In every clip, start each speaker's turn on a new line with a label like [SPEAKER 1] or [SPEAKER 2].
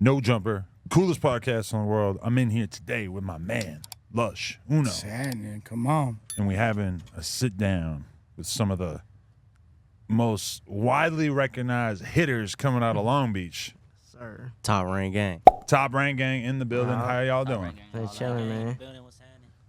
[SPEAKER 1] No Jumper, coolest podcast in the world. I'm in here today with my man, Lush Uno.
[SPEAKER 2] Man, come on.
[SPEAKER 1] And we having a sit down with some of the most widely recognized hitters coming out of Long Beach.
[SPEAKER 3] Sir.
[SPEAKER 4] TopRankGang.
[SPEAKER 1] TopRankGang in the building. How y'all doing?
[SPEAKER 3] Hey, chilling, man.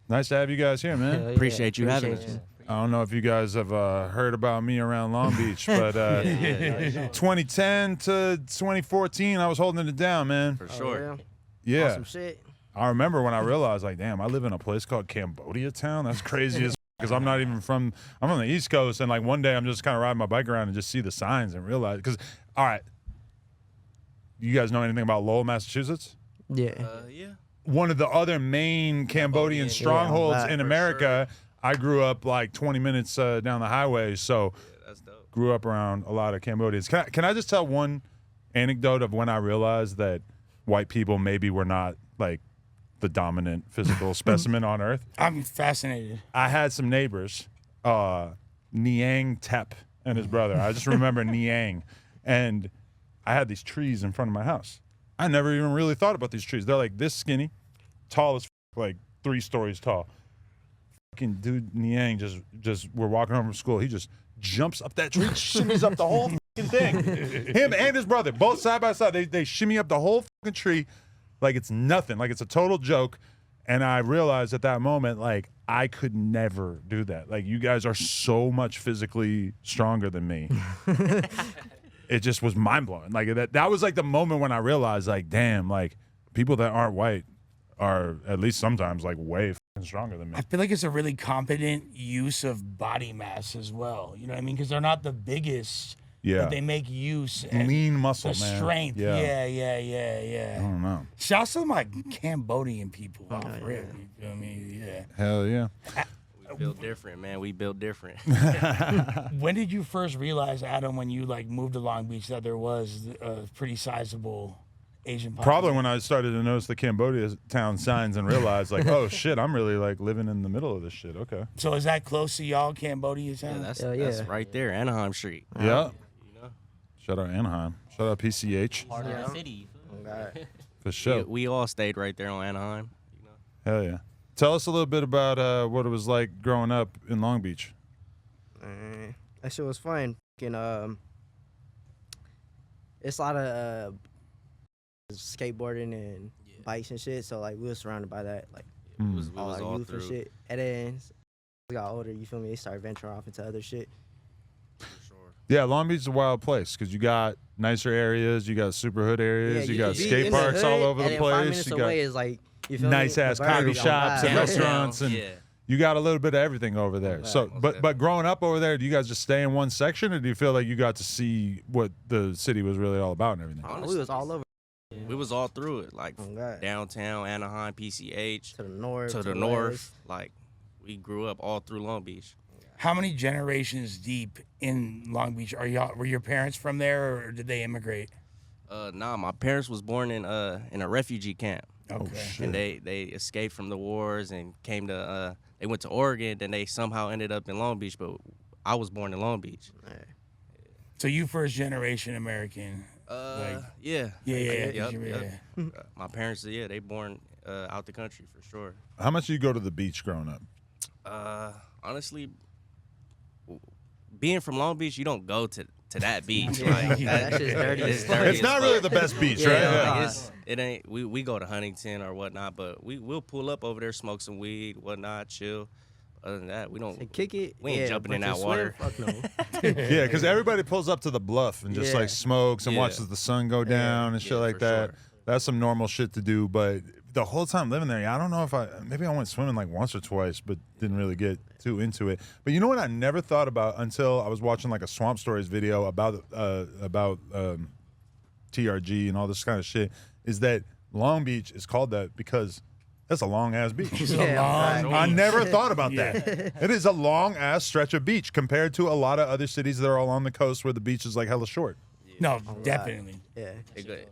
[SPEAKER 1] Nice to have you guys here, man.
[SPEAKER 3] Hell yeah,
[SPEAKER 4] Appreciate you having us.
[SPEAKER 3] you.
[SPEAKER 1] I don't know if you guys have heard about me around Long Beach, but 2010 to 2014, I was holding it down, man.
[SPEAKER 4] For sure.
[SPEAKER 1] Yeah.
[SPEAKER 3] Awesome shit.
[SPEAKER 1] I remember when I realized, like, damn, I live in a place called Cambodia town. That's crazy as because I'm not even from, I'm on the East Coast, and like one day I'm just kind of riding my bike around and just see the signs and realize, because, all right, you guys know anything about Lowell, Massachusetts?
[SPEAKER 3] Yeah.
[SPEAKER 4] Yeah.
[SPEAKER 1] One of the other main Cambodian strongholds
[SPEAKER 3] yeah,
[SPEAKER 1] in
[SPEAKER 4] for
[SPEAKER 1] America. I grew up like 20 minutes down the highway, so
[SPEAKER 4] That's dope.
[SPEAKER 1] grew up around a lot of Cambodians. Can I just tell one anecdote of when I realized that white people maybe were not like the dominant physical specimen on Earth?
[SPEAKER 2] I'm fascinated.
[SPEAKER 1] I had some neighbors, Niang Tep and his brother. I just remember Niang, and I had these trees in front of my house. I never even really thought about these trees. They're like this skinny, tall as like 3 stories tall. Fucking dude Niang just we're walking home from school. He just jumps up that tree, shimmies up the whole fucking thing. Him and his brother, both side by side, they shimmy up the whole fucking tree like it's nothing, like it's a total joke. And I realized at that moment, like, I could never do that. Like, you guys are so much physically stronger than me. It just was mind blowing. Like that was like the moment when I realized, like, damn, like people that aren't white are at least sometimes like way fucking stronger than me.
[SPEAKER 2] I feel like it's a really competent use of body mass as well. You know what I mean? Because they're not the biggest,
[SPEAKER 1] Yeah.
[SPEAKER 2] but they make use and
[SPEAKER 1] Lean muscle,
[SPEAKER 2] the
[SPEAKER 1] man.
[SPEAKER 2] strength.
[SPEAKER 1] Yeah.
[SPEAKER 2] Yeah.
[SPEAKER 1] I don't know.
[SPEAKER 2] Shouts to my Cambodian people off rip. You feel me? Yeah.
[SPEAKER 1] Hell yeah.
[SPEAKER 4] We built different, man. We built different.
[SPEAKER 2] When did you first realize, Adam, when you like moved to Long Beach, that there was a pretty sizable Asian population?
[SPEAKER 1] Probably when I started to notice the Cambodia town signs and realized, like, oh shit, I'm really like living in the middle of this shit. Okay.
[SPEAKER 2] So is that close to y'all, Cambodia
[SPEAKER 4] Yeah,
[SPEAKER 2] town?
[SPEAKER 4] that's
[SPEAKER 3] Hell yeah.
[SPEAKER 4] right there, Anaheim Street.
[SPEAKER 1] Yeah.
[SPEAKER 4] You know?
[SPEAKER 1] Shout out Anaheim. Shout out PCH.
[SPEAKER 5] Part of the city.
[SPEAKER 1] For sure.
[SPEAKER 4] We all stayed right there on Anaheim. You know?
[SPEAKER 1] Hell yeah. Tell us a little bit about what it was like growing up in Long Beach.
[SPEAKER 3] That shit was fun. It's a lot of skateboarding and bikes and shit. So like we were surrounded by that, like
[SPEAKER 4] We was
[SPEAKER 3] all our
[SPEAKER 4] all
[SPEAKER 3] youth
[SPEAKER 4] through.
[SPEAKER 3] and shit. And then as we got older, you feel me? They started venturing off into other shit.
[SPEAKER 4] For sure.
[SPEAKER 1] Yeah, Long Beach is a wild place because you got nicer areas, you got super hood areas, you got
[SPEAKER 3] could be
[SPEAKER 1] skate
[SPEAKER 3] in the
[SPEAKER 1] parks all
[SPEAKER 3] hood,
[SPEAKER 1] over
[SPEAKER 3] and
[SPEAKER 1] the
[SPEAKER 3] then 5
[SPEAKER 1] place.
[SPEAKER 3] minutes
[SPEAKER 1] You got
[SPEAKER 3] away is like you feel
[SPEAKER 1] nice
[SPEAKER 3] me?
[SPEAKER 1] ass
[SPEAKER 3] The
[SPEAKER 1] coffee
[SPEAKER 3] birds on
[SPEAKER 1] shops and
[SPEAKER 3] vibe.
[SPEAKER 4] Downtown,
[SPEAKER 1] restaurants, and
[SPEAKER 4] yeah.
[SPEAKER 1] you got a little bit of everything over there.
[SPEAKER 3] Right.
[SPEAKER 1] So, but growing up over there, do you guys just stay in one section, or do you feel like you got to see what the city was really all about and everything?
[SPEAKER 3] We was all over.
[SPEAKER 4] We was all through it, like
[SPEAKER 3] Oh, God.
[SPEAKER 4] downtown, Anaheim, PCH,
[SPEAKER 3] To the north.
[SPEAKER 4] to the
[SPEAKER 3] west.
[SPEAKER 4] north. Like, we grew up all through Long Beach.
[SPEAKER 2] How many generations deep in Long Beach are y'all? Were your parents from there, or did they immigrate?
[SPEAKER 4] Nah, my parents was born in a refugee camp,
[SPEAKER 2] Okay.
[SPEAKER 4] and they escaped from the wars and came to they went to Oregon, then they somehow ended up in Long Beach. But I was born in Long Beach.
[SPEAKER 2] So you first generation American.
[SPEAKER 4] Yeah.
[SPEAKER 2] Yeah.
[SPEAKER 4] Yep. My parents, they born out the country for sure.
[SPEAKER 1] How much do you go to the beach growing up?
[SPEAKER 4] Honestly, being from Long Beach, you don't go to that beach.
[SPEAKER 3] Yeah,
[SPEAKER 4] Like,
[SPEAKER 3] that shit's dirty as fuck.
[SPEAKER 1] It's not really the best beach,
[SPEAKER 3] Yeah,
[SPEAKER 1] right?
[SPEAKER 3] yeah.
[SPEAKER 1] Yeah.
[SPEAKER 4] Like, it ain't. We go to Huntington or whatnot, but we'll pull up over there, smoke some weed, whatnot, chill. Other than that, we don't.
[SPEAKER 3] And kick it.
[SPEAKER 4] We ain't
[SPEAKER 3] yeah,
[SPEAKER 4] jumping in
[SPEAKER 3] but to
[SPEAKER 4] that water.
[SPEAKER 3] swim, fuck no.
[SPEAKER 1] Yeah, because everybody pulls up to the bluff and just
[SPEAKER 3] Yeah.
[SPEAKER 1] like smokes and
[SPEAKER 4] Yeah.
[SPEAKER 1] watches the sun go down and shit like
[SPEAKER 4] for
[SPEAKER 1] that.
[SPEAKER 4] sure.
[SPEAKER 1] That's some normal shit to do. But the whole time living there, I don't know if maybe I went swimming like once or twice, but didn't really get too into it. But you know what I never thought about until I was watching like a Swamp Stories video about TRG and all this kind of shit is that Long Beach is called that because that's a long ass beach.
[SPEAKER 2] It's a
[SPEAKER 3] Yeah,
[SPEAKER 2] long
[SPEAKER 1] I
[SPEAKER 2] beach.
[SPEAKER 1] never thought about
[SPEAKER 2] Yeah.
[SPEAKER 1] that. It is a long ass stretch of beach compared to a lot of other cities that are along the coast where the beach is like hella short.
[SPEAKER 2] No, definitely.
[SPEAKER 3] Yeah.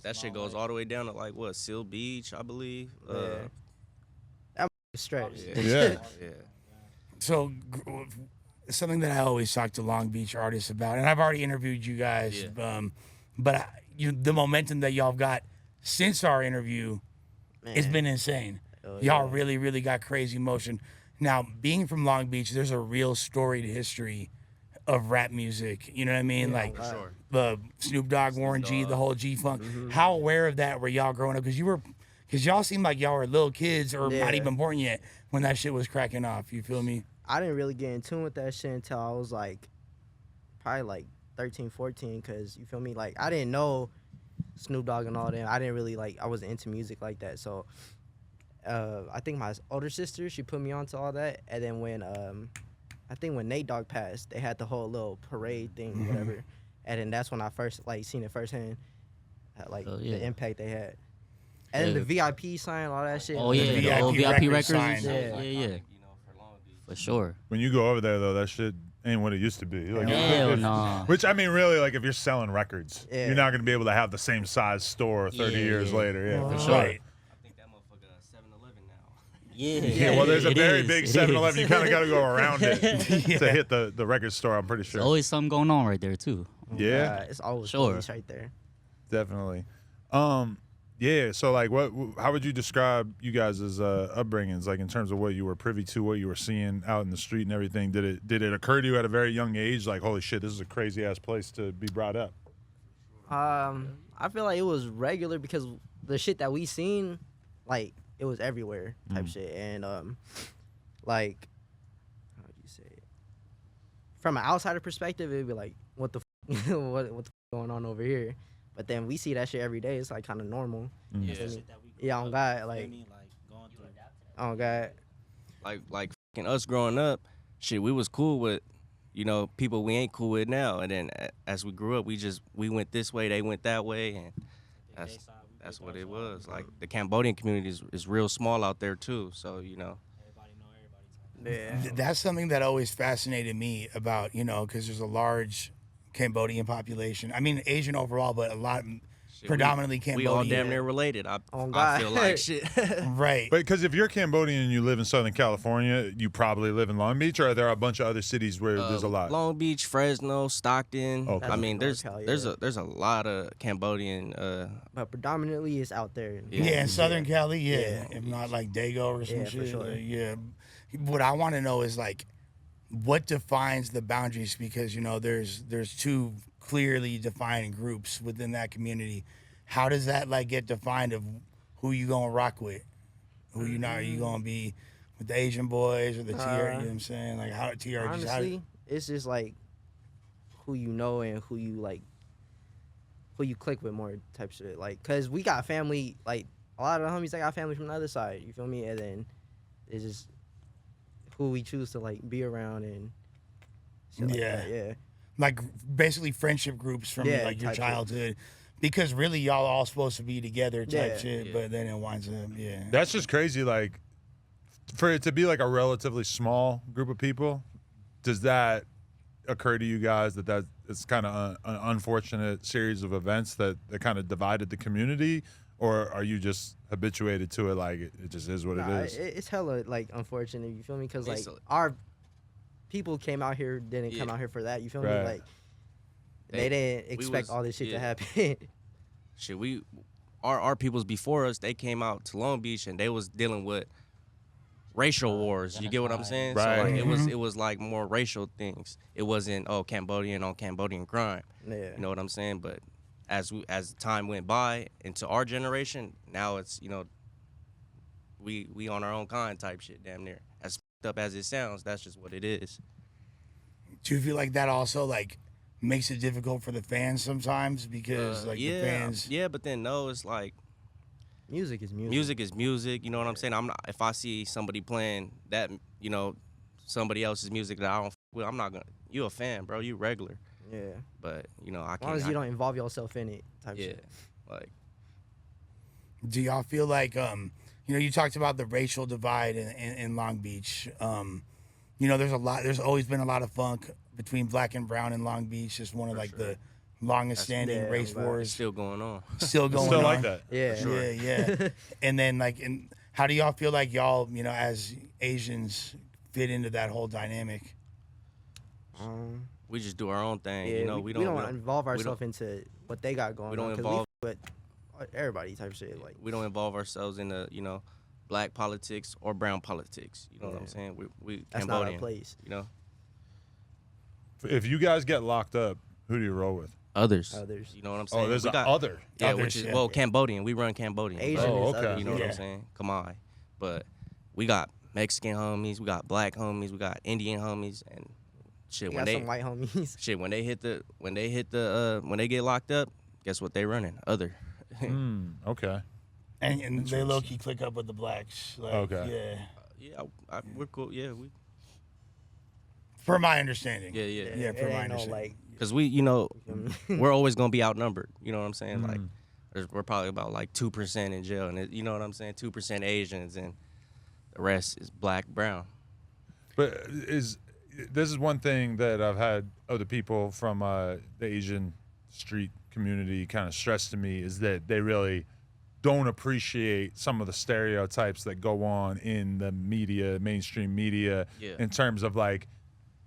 [SPEAKER 4] That shit goes all the way down to like what Seal Beach, I believe.
[SPEAKER 3] Stretch.
[SPEAKER 1] Yeah.
[SPEAKER 4] Yeah.
[SPEAKER 2] So something that I always talk to Long Beach artists about, and I've already interviewed you guys,
[SPEAKER 4] Yeah.
[SPEAKER 2] but the momentum that y'all have got since our interview, it's
[SPEAKER 3] Man.
[SPEAKER 2] been insane.
[SPEAKER 3] Oh,
[SPEAKER 2] Y'all
[SPEAKER 3] yeah.
[SPEAKER 2] really, really got crazy motion. Now, being from Long Beach, there's a real storied history of rap music. You know what I mean?
[SPEAKER 3] Yeah,
[SPEAKER 2] like
[SPEAKER 3] for
[SPEAKER 4] sure.
[SPEAKER 2] the Snoop Dogg, Warren G, the whole G Funk. How aware of that were y'all growing up? Because y'all seemed like y'all were little kids or not
[SPEAKER 3] Yeah.
[SPEAKER 2] even born yet when that shit was cracking off. You feel me?
[SPEAKER 3] I didn't really get in tune with that shit until I was like probably like 13, 14, because you feel me? Like I didn't know Snoop Dogg and all that. I didn't really like, I wasn't into music like that. So I think my older sister, she put me onto all that. And then when I think when Nate Dogg passed, they had the whole little parade thing, whatever. And then that's when I first like seen it firsthand, like
[SPEAKER 5] Oh, yeah.
[SPEAKER 3] the impact they had. And then the VIP sign, all that shit.
[SPEAKER 5] Oh yeah,
[SPEAKER 2] The
[SPEAKER 5] the old
[SPEAKER 2] VIP
[SPEAKER 5] VIP
[SPEAKER 2] record
[SPEAKER 5] records. and
[SPEAKER 2] sign.
[SPEAKER 5] shit.
[SPEAKER 3] Yeah.
[SPEAKER 5] Yeah,
[SPEAKER 4] You know, for Long Beach.
[SPEAKER 5] for sure.
[SPEAKER 1] When you go over there though, that shit ain't what it used to be. Like,
[SPEAKER 5] Hell
[SPEAKER 1] if-
[SPEAKER 5] no.
[SPEAKER 1] Which I mean, really, like if you're selling records,
[SPEAKER 3] Yeah.
[SPEAKER 1] you're not gonna be able to have the same size store 30
[SPEAKER 5] Yeah,
[SPEAKER 1] years
[SPEAKER 5] yeah.
[SPEAKER 1] later. Yeah, for
[SPEAKER 3] Right.
[SPEAKER 1] sure.
[SPEAKER 2] Right.
[SPEAKER 4] I think that motherfucker 7-Eleven now.
[SPEAKER 5] Yeah,
[SPEAKER 1] Yeah, well, there's a
[SPEAKER 5] it
[SPEAKER 1] very
[SPEAKER 5] is,
[SPEAKER 1] big
[SPEAKER 5] it
[SPEAKER 1] 7-Eleven.
[SPEAKER 5] is.
[SPEAKER 1] You kind of got to go around it to hit the record store. I'm pretty sure.
[SPEAKER 5] There's always something going on right there too.
[SPEAKER 1] Yeah,
[SPEAKER 3] It's always
[SPEAKER 5] Sure.
[SPEAKER 3] police right there.
[SPEAKER 1] definitely. Yeah. So, like, how would you describe you guys' upbringings, like in terms of what you were privy to, what you were seeing out in the street and everything? Did it occur to you at a very young age, like, holy shit, this is a crazy ass place to be brought up?
[SPEAKER 3] I feel like it was regular because the shit that we seen, like it was everywhere type shit, and like how would you say it? From an outsider perspective, it'd be like, what the what the going on over here? But then we see that shit every day. It's like kind of normal.
[SPEAKER 1] Mm.
[SPEAKER 3] You feel me? Yeah, on God, like on God.
[SPEAKER 4] Like fucking us growing up, shit, we was cool with, you know, people we ain't cool with now. And then as we grew up, we went this way, they went that way, and that's what it was. Like the Cambodian community is real small out there too. So you know,
[SPEAKER 3] Yeah.
[SPEAKER 2] That's something that always fascinated me about, you know, because there's a large Cambodian population. I mean, Asian overall, but a lot,
[SPEAKER 4] shit,
[SPEAKER 2] predominantly
[SPEAKER 4] we
[SPEAKER 2] Cambodian.
[SPEAKER 4] all damn near related. I
[SPEAKER 3] God.
[SPEAKER 4] feel like shit.
[SPEAKER 2] Right.
[SPEAKER 1] But because if you're Cambodian and you live in Southern California, you probably live in Long Beach, or are there a bunch of other cities where there's a lot?
[SPEAKER 4] Long Beach, Fresno, Stockton.
[SPEAKER 1] Okay.
[SPEAKER 4] I mean, there's
[SPEAKER 3] North Cal,
[SPEAKER 4] there's a lot of Cambodian.
[SPEAKER 3] But predominantly it's out there.
[SPEAKER 2] Yeah, in Southern Cali, yeah.
[SPEAKER 3] Yeah.
[SPEAKER 2] If not like Dago or some
[SPEAKER 3] Yeah, for
[SPEAKER 2] shit.
[SPEAKER 3] sure.
[SPEAKER 2] Yeah. What I want to know is like, what defines the boundaries? Because you know, there's two clearly defined groups within that community. How does that like get defined of who you gonna rock with? Who you not? Are you gonna be with the Asian boys or the TR? You know what I'm saying? Like how TR?
[SPEAKER 3] Honestly, it's just like who you know and who you like, who you click with more type shit. Like, cause we got family, like a lot of the homies, I got family from the other side. You feel me? And then it's just who we choose to like be around and shit like
[SPEAKER 2] Yeah.
[SPEAKER 3] that. Yeah.
[SPEAKER 2] like basically friendship groups from
[SPEAKER 3] Yeah,
[SPEAKER 2] like your
[SPEAKER 3] type shit.
[SPEAKER 2] childhood. Because really, y'all all supposed to be together type
[SPEAKER 3] Yeah.
[SPEAKER 2] shit, but then it winds up, yeah.
[SPEAKER 1] That's just crazy. Like, for it to be like a relatively small group of people, does that occur to you guys that it's kind of an unfortunate series of events that kind of divided the community, or are you just habituated to it? Like it just is what
[SPEAKER 3] Nah,
[SPEAKER 1] it is.
[SPEAKER 3] it's hella like unfortunate. You feel me? Because like
[SPEAKER 4] It's a-
[SPEAKER 3] our people came out here, didn't come
[SPEAKER 4] Yeah.
[SPEAKER 3] out here for that. You feel
[SPEAKER 1] Right.
[SPEAKER 3] me? Like they didn't
[SPEAKER 4] we
[SPEAKER 3] expect
[SPEAKER 4] was-
[SPEAKER 3] all this shit to
[SPEAKER 4] yeah.
[SPEAKER 3] happen.
[SPEAKER 4] Shit, our peoples before us, they came out to Long Beach and they was dealing with racial wars. You get what I'm saying?
[SPEAKER 1] Right.
[SPEAKER 4] So like, it was like more racial things. It wasn't Cambodian on Cambodian crime.
[SPEAKER 3] Yeah.
[SPEAKER 4] You know what I'm saying? But as time went by into our generation, now it's we on our own kind type shit, damn near. As f***ed up as it sounds, that's just what it is.
[SPEAKER 2] Do you feel like that also like makes it difficult for the fans sometimes because like
[SPEAKER 4] yeah,
[SPEAKER 2] the fans?
[SPEAKER 4] yeah, but then no, it's like.
[SPEAKER 3] Music is music.
[SPEAKER 4] Music is music, you know what I'm saying? I'm not, if I see somebody playing that, somebody else's music that I don't with, I'm not gonna. You a fan, bro? You regular,
[SPEAKER 3] Yeah.
[SPEAKER 4] but I
[SPEAKER 3] As
[SPEAKER 4] can't.
[SPEAKER 3] long as you don't involve yourself in it, type
[SPEAKER 4] Yeah,
[SPEAKER 3] shit.
[SPEAKER 4] like
[SPEAKER 2] Do y'all feel like you talked about the racial divide in Long Beach. There's always been a lot of funk between black and brown in Long Beach. It's one of like the longest standing
[SPEAKER 3] yeah,
[SPEAKER 2] race
[SPEAKER 3] I'm glad.
[SPEAKER 2] wars
[SPEAKER 4] it's still going on.
[SPEAKER 2] still going
[SPEAKER 1] Still
[SPEAKER 2] on.
[SPEAKER 1] like that.
[SPEAKER 3] Yeah.
[SPEAKER 4] sure.
[SPEAKER 2] Yeah. And then how do y'all feel like y'all, as Asians fit into that whole dynamic?
[SPEAKER 4] We just do our own thing,
[SPEAKER 3] Yeah,
[SPEAKER 4] we
[SPEAKER 3] don't
[SPEAKER 4] don't
[SPEAKER 3] involve
[SPEAKER 4] we don't-
[SPEAKER 3] ourselves into what they got going
[SPEAKER 4] we don't
[SPEAKER 3] on. 'cause
[SPEAKER 4] involve-
[SPEAKER 3] with everybody type shit. Like
[SPEAKER 4] we don't involve ourselves in the, black politics or brown politics. You know what I'm saying? We
[SPEAKER 3] that's
[SPEAKER 4] Cambodian,
[SPEAKER 3] not our place.
[SPEAKER 1] If you guys get locked up, who do you roll with?
[SPEAKER 4] Others.
[SPEAKER 3] Others.
[SPEAKER 4] You know what I'm saying?
[SPEAKER 1] Oh, there's
[SPEAKER 4] we got
[SPEAKER 1] other.
[SPEAKER 4] Yeah,
[SPEAKER 2] Others,
[SPEAKER 4] which is
[SPEAKER 2] yeah.
[SPEAKER 4] Cambodian. We run Cambodian.
[SPEAKER 3] Asian
[SPEAKER 1] Oh,
[SPEAKER 3] is
[SPEAKER 1] okay.
[SPEAKER 3] others.
[SPEAKER 4] You know what
[SPEAKER 2] Yeah.
[SPEAKER 4] I'm saying? Come on. But we got Mexican homies, we got black homies, we got Indian homies, and shit.
[SPEAKER 3] We
[SPEAKER 4] When
[SPEAKER 3] got
[SPEAKER 4] they
[SPEAKER 3] some white homies.
[SPEAKER 4] shit when they get locked up, guess what they running? Other.
[SPEAKER 1] Okay.
[SPEAKER 2] And they low key click up with the blacks. Like,
[SPEAKER 1] Okay.
[SPEAKER 2] Yeah.
[SPEAKER 4] Yeah, we're cool. Yeah, we.
[SPEAKER 2] For my understanding.
[SPEAKER 4] Yeah.
[SPEAKER 2] Yeah,
[SPEAKER 3] It
[SPEAKER 2] for my
[SPEAKER 3] ain't no
[SPEAKER 2] understanding.
[SPEAKER 3] like.
[SPEAKER 4] Because we're always gonna be outnumbered. You know what I'm saying? Like, we're probably about like 2% in jail, and you know what I'm saying? 2% Asians, and the rest is black, brown.
[SPEAKER 1] But this is one thing that I've had other people from the Asian street community kind of stress to me is that they really don't appreciate some of the stereotypes that go on in the media, mainstream media,
[SPEAKER 4] Yeah.
[SPEAKER 1] in terms of like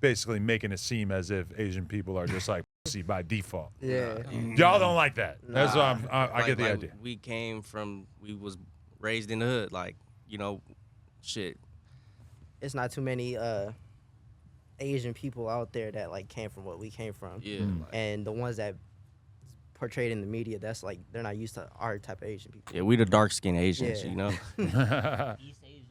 [SPEAKER 1] basically making it seem as if Asian people are just like pussy by default.
[SPEAKER 3] Yeah.
[SPEAKER 1] Y'all don't like that. That's what I get the
[SPEAKER 4] Like,
[SPEAKER 1] idea.
[SPEAKER 4] We was raised in the hood, like, shit.
[SPEAKER 3] It's not too many Asian people out there that like came from what we came from.
[SPEAKER 4] Yeah. Like,
[SPEAKER 3] And the ones that portrayed in the media, that's like they're not used to our type of Asian people.
[SPEAKER 4] yeah, we the dark skinned Asians,
[SPEAKER 3] Yeah.
[SPEAKER 5] East Asians.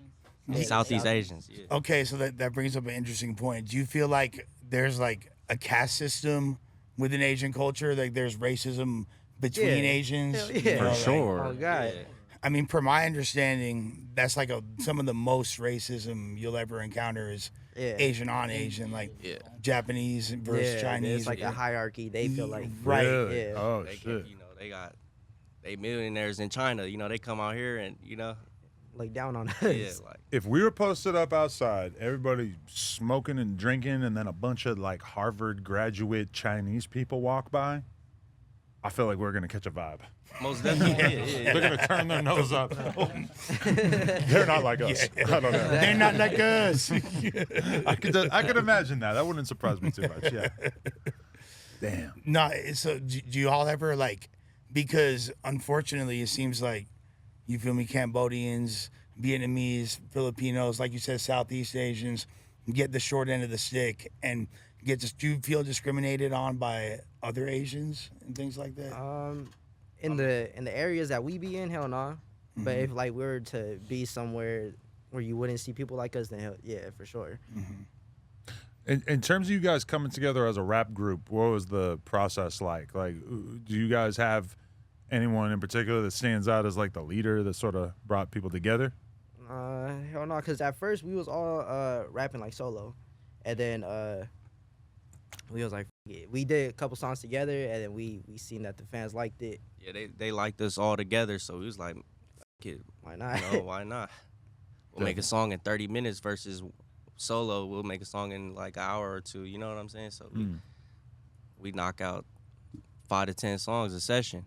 [SPEAKER 3] Yeah,
[SPEAKER 4] Southeast
[SPEAKER 3] South-
[SPEAKER 4] Asians. Yeah.
[SPEAKER 2] Okay, so that brings up an interesting point. Do you feel like there's like a caste system within Asian culture? Like there's racism between
[SPEAKER 3] Yeah.
[SPEAKER 2] Asians?
[SPEAKER 3] Hell
[SPEAKER 2] You
[SPEAKER 3] yeah.
[SPEAKER 2] know,
[SPEAKER 4] For
[SPEAKER 2] like-
[SPEAKER 4] sure.
[SPEAKER 3] Oh, God.
[SPEAKER 4] Yeah.
[SPEAKER 2] I mean, per my understanding, that's like some of the most racism you'll ever encounter is
[SPEAKER 3] Yeah.
[SPEAKER 2] Asian on Asian, like
[SPEAKER 4] Yeah.
[SPEAKER 2] Japanese versus
[SPEAKER 3] Yeah,
[SPEAKER 2] Chinese.
[SPEAKER 3] It's like a hierarchy. They feel like
[SPEAKER 2] Right.
[SPEAKER 1] Really?
[SPEAKER 3] Yeah.
[SPEAKER 1] Oh
[SPEAKER 4] They
[SPEAKER 1] shit.
[SPEAKER 4] get, they millionaires in China. They come out here and
[SPEAKER 3] like down on us.
[SPEAKER 4] yeah, like
[SPEAKER 1] If we were posted up outside, everybody smoking and drinking, and then a bunch of like Harvard graduate Chinese people walk by, I feel like we're gonna catch a vibe.
[SPEAKER 4] most definitely. Yeah.
[SPEAKER 1] They're gonna turn their nose up. They're not like us. I don't know.
[SPEAKER 2] They're not like us.
[SPEAKER 1] I could imagine that. That wouldn't surprise me too much. Yeah. Damn.
[SPEAKER 2] No, so do you all ever like, because unfortunately it seems like, you feel me, Cambodians, Vietnamese, Filipinos, like you said, Southeast Asians, get the short end of the stick and do you feel discriminated on by other Asians and things like that?
[SPEAKER 3] In the areas that we be in, hell no. But if like we were to be somewhere where you wouldn't see people like us, then hell, yeah, for sure.
[SPEAKER 1] In terms of you guys coming together as a rap group, what was the process like? Like, do you guys have anyone in particular that stands out as like the leader that sort of brought people together?
[SPEAKER 3] Hell no, because at first we was all rapping like solo, and then we was like, "F- it." We did a couple songs together, and then we seen that the fans liked it.
[SPEAKER 4] Yeah, they liked us all together, so we was like, F- it,
[SPEAKER 3] Why not?
[SPEAKER 4] why not? We'll make a song in 30 minutes versus solo. We'll make a song in like an hour or two. You know what I'm saying? So we knock out 5 to 10 songs a session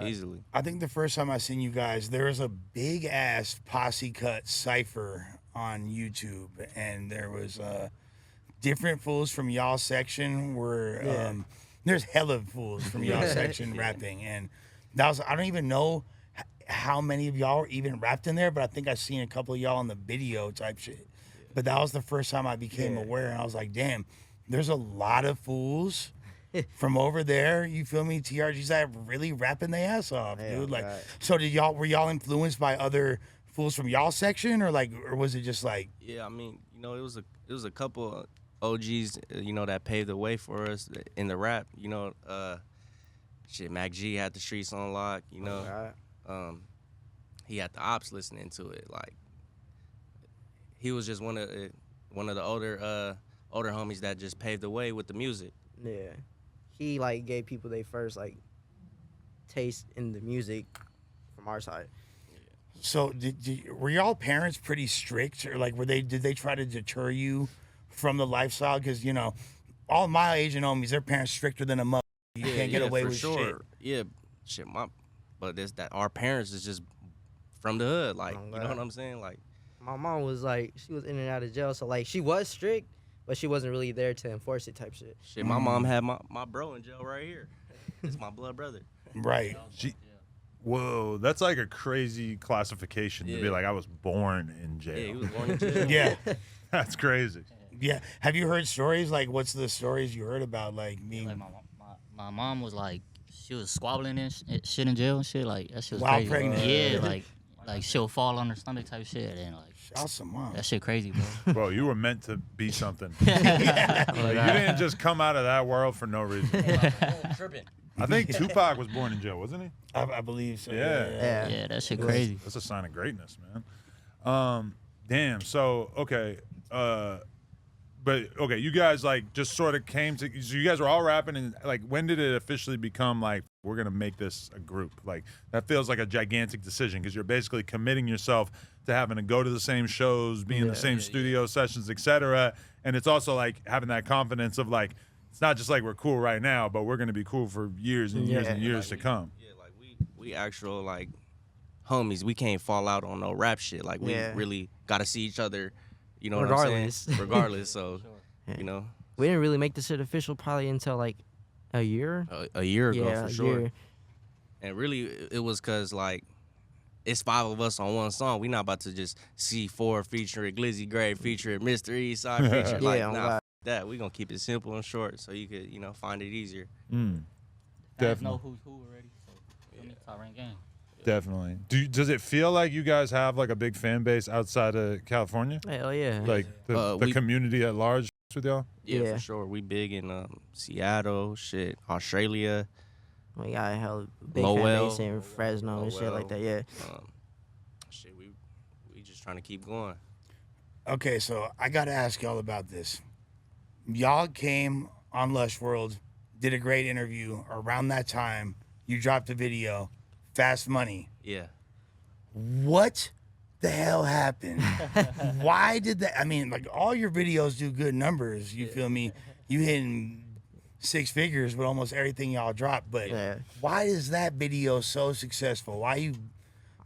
[SPEAKER 4] easily.
[SPEAKER 2] I think the first time I seen you guys, there was a big ass posse cut cipher on YouTube, and there was different fools from y'all section were there's hella fools from y'all section rapping, and that was, I don't even know how many of y'all even rapped in there, but I think I seen a couple of y'all in the video type shit. But that was the first time I became aware, and I was like, damn, there's a lot of fools from over there, you feel me? TRGs that really rapping their ass off,
[SPEAKER 3] Yeah,
[SPEAKER 2] dude. Like,
[SPEAKER 3] right.
[SPEAKER 2] so were y'all influenced by other fools from y'all section, or was it just like,
[SPEAKER 4] Yeah, I mean, it was a couple OGs, that paved the way for us in the rap. Mac G had the streets on lock.
[SPEAKER 3] Right.
[SPEAKER 4] He had the ops listening to it. Like, he was just one of the older homies that just paved the way with the music.
[SPEAKER 3] Yeah, he like gave people their first like taste in the music from our side.
[SPEAKER 2] so were y'all parents pretty strict, or like did they try to deter you from the lifestyle? Because all my Asian homies, their parents stricter than a mother. You can't get away
[SPEAKER 4] for
[SPEAKER 2] with
[SPEAKER 4] sure.
[SPEAKER 2] shit.
[SPEAKER 4] Yeah, shit. But it's that our parents is just from the hood. Like,
[SPEAKER 3] Oh,
[SPEAKER 4] you know
[SPEAKER 3] God.
[SPEAKER 4] what I'm saying? Like,
[SPEAKER 3] My mom was like, she was in and out of jail, so like she was strict, but she wasn't really there to enforce it type shit.
[SPEAKER 4] shit. My mom had my bro in jail right here. It's my blood brother.
[SPEAKER 2] Right.
[SPEAKER 1] Whoa, that's like a crazy classification to be
[SPEAKER 4] Yeah.
[SPEAKER 1] like, I was born in jail.
[SPEAKER 4] Yeah, he was born in jail.
[SPEAKER 2] Yeah.
[SPEAKER 1] That's crazy.
[SPEAKER 2] Yeah. Have you heard stories? Like, what's the stories you heard about? Like, being
[SPEAKER 5] Like my mom was like, she was squabbling and shit in jail and shit. Like that shit was
[SPEAKER 2] While
[SPEAKER 5] crazy.
[SPEAKER 2] pregnant.
[SPEAKER 5] Yeah, like she'll fall on her stomach type shit and like
[SPEAKER 2] awesome, mom.
[SPEAKER 5] that shit crazy, bro.
[SPEAKER 1] Bro, you were meant to be something. Like, you didn't just come out of that world for no reason. I think Tupac was born in jail, wasn't he?
[SPEAKER 2] I believe so.
[SPEAKER 1] Yeah.
[SPEAKER 5] Yeah, that shit crazy.
[SPEAKER 1] That's a sign of greatness, man. Damn. So okay, but okay, you guys like just sort of came to. So you guys were all rapping, and like, when did it officially become like we're gonna make this a group? Like that feels like a gigantic decision because you're basically committing yourself to having to go to the same shows, be in the same studio sessions, etc. And it's also like having that confidence of like it's not just like we're cool right now, but we're gonna be cool for years and years and years to come.
[SPEAKER 4] Yeah, like we actual like homies. We can't fall out on no rap shit. Like we really gotta see each other. You know what I'm
[SPEAKER 3] Regardless.
[SPEAKER 4] saying? Regardless. So you know,
[SPEAKER 3] We didn't really make the shit official probably until like a year.
[SPEAKER 4] a year ago
[SPEAKER 3] Yeah,
[SPEAKER 4] for
[SPEAKER 3] a
[SPEAKER 4] sure.
[SPEAKER 3] year.
[SPEAKER 4] And really, it was cause like it's 5 of us on one song. We not about to just see 4 featuring Glizzy Gray, featuring Mr. Eastside, featuring like
[SPEAKER 3] Yeah, on
[SPEAKER 4] nah,
[SPEAKER 3] God.
[SPEAKER 4] f- that. We gonna keep it simple and short so you could find it easier.
[SPEAKER 5] Fans
[SPEAKER 1] Definitely.
[SPEAKER 5] know who's who already. So feel me? TopRankGang.
[SPEAKER 1] Definitely. Does it feel like you guys have like a big fan base outside of California?
[SPEAKER 3] Hell yeah.
[SPEAKER 1] Like the
[SPEAKER 4] We-
[SPEAKER 1] community at large with y'all?
[SPEAKER 4] Yeah,
[SPEAKER 3] Yeah.
[SPEAKER 4] for sure. We big in Seattle, shit, Australia.
[SPEAKER 3] We got a hell big
[SPEAKER 4] Lowell.
[SPEAKER 3] fan base in Fresno and shit like that. Yeah.
[SPEAKER 4] Shit, we just trying to keep going.
[SPEAKER 2] Okay, so I got to ask y'all about this. Y'all came on Lush World, did a great interview. Around that time, you dropped a video, Fast Money.
[SPEAKER 4] Yeah.
[SPEAKER 2] What the hell happened? Why did that? I mean, like, all your videos do good numbers. You feel me? You hitting 6 figures with almost everything y'all drop. But
[SPEAKER 3] Yeah.
[SPEAKER 2] why is that video so successful?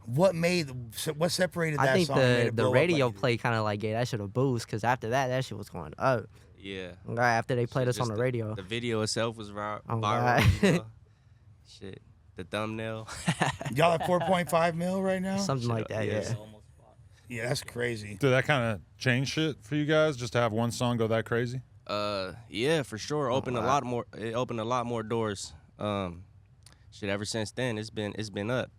[SPEAKER 2] What separated that
[SPEAKER 3] I think
[SPEAKER 2] song? and made
[SPEAKER 3] the
[SPEAKER 2] it blow up
[SPEAKER 3] radio
[SPEAKER 2] like it did?
[SPEAKER 3] play kind of like gave that shit a boost because after that shit was going up.
[SPEAKER 4] Yeah.
[SPEAKER 3] Right after they played
[SPEAKER 4] Shit,
[SPEAKER 3] us on
[SPEAKER 4] just
[SPEAKER 3] the radio.
[SPEAKER 4] The video itself was viral.
[SPEAKER 3] Oh,
[SPEAKER 4] viral
[SPEAKER 3] God.
[SPEAKER 4] you know? Shit. The thumbnail.
[SPEAKER 2] Y'all at 4.5 mil right now?
[SPEAKER 3] Something like that,
[SPEAKER 4] yeah.
[SPEAKER 3] yeah.
[SPEAKER 2] Yeah, that's crazy.
[SPEAKER 1] Did that kind of change shit for you guys just to have one song go that crazy?
[SPEAKER 4] Yeah, for sure. Opened a
[SPEAKER 3] wow.
[SPEAKER 4] lot more. It opened a lot more doors. Shit. Ever since then, it's been up.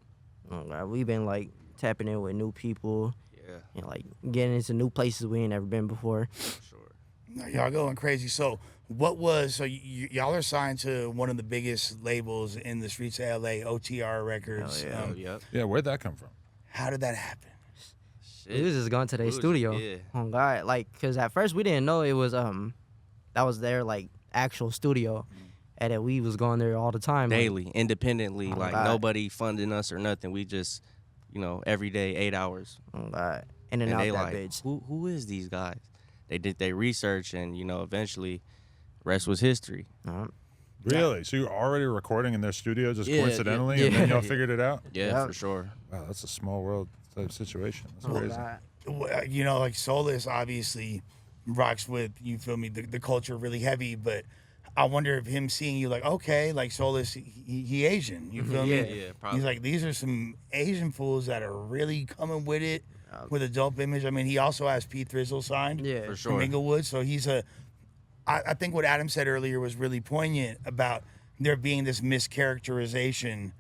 [SPEAKER 3] Oh, God, we've been like tapping in with new people
[SPEAKER 4] Yeah,
[SPEAKER 3] and like getting into new places we ain't never been before.
[SPEAKER 4] for sure.
[SPEAKER 2] No, y'all going crazy. So y'all are signed to one of the biggest labels in the streets of LA, OTR Records.
[SPEAKER 3] Hell yeah.
[SPEAKER 4] Yep.
[SPEAKER 1] Yeah, where'd that come from?
[SPEAKER 2] How did that happen?
[SPEAKER 4] Shit.
[SPEAKER 3] We was just going to their
[SPEAKER 4] We was-
[SPEAKER 3] studio.
[SPEAKER 4] yeah.
[SPEAKER 3] Oh God, like, cause at first we didn't know it was that was their like actual studio, and that we was going there all the time. like-
[SPEAKER 4] Daily, independently,
[SPEAKER 3] Oh,
[SPEAKER 4] like
[SPEAKER 3] God.
[SPEAKER 4] nobody funding us or nothing. We just, every day, 8 hours.
[SPEAKER 3] oh God, in and
[SPEAKER 4] And
[SPEAKER 3] out
[SPEAKER 4] they
[SPEAKER 3] that
[SPEAKER 4] like,
[SPEAKER 3] bitch.
[SPEAKER 4] who is these guys? They did their research, and eventually, rest was history.
[SPEAKER 1] Really? So you were already recording in their studio just
[SPEAKER 4] Yeah,
[SPEAKER 1] coincidentally,
[SPEAKER 3] yeah.
[SPEAKER 1] and then y'all
[SPEAKER 4] Yeah.
[SPEAKER 1] figured it out?
[SPEAKER 4] Yeah,
[SPEAKER 3] Yep.
[SPEAKER 4] for sure.
[SPEAKER 1] Wow, that's a small world type situation. That's
[SPEAKER 3] Oh,
[SPEAKER 1] crazy.
[SPEAKER 3] God.
[SPEAKER 2] Like Solus obviously rocks with, you feel me, the culture really heavy, but I wonder if him seeing you like, okay, like Solus, he Asian, you feel
[SPEAKER 3] Yeah.
[SPEAKER 2] me?
[SPEAKER 4] Yeah, probably.
[SPEAKER 2] He's like, these are some Asian fools that are really coming with it, with a dope image. I mean, he also has P. Thrizzle signed
[SPEAKER 3] Yeah.
[SPEAKER 4] For
[SPEAKER 2] from
[SPEAKER 4] sure.
[SPEAKER 2] Inglewood, so he's I think what Adam said earlier was really poignant about there being this mischaracterization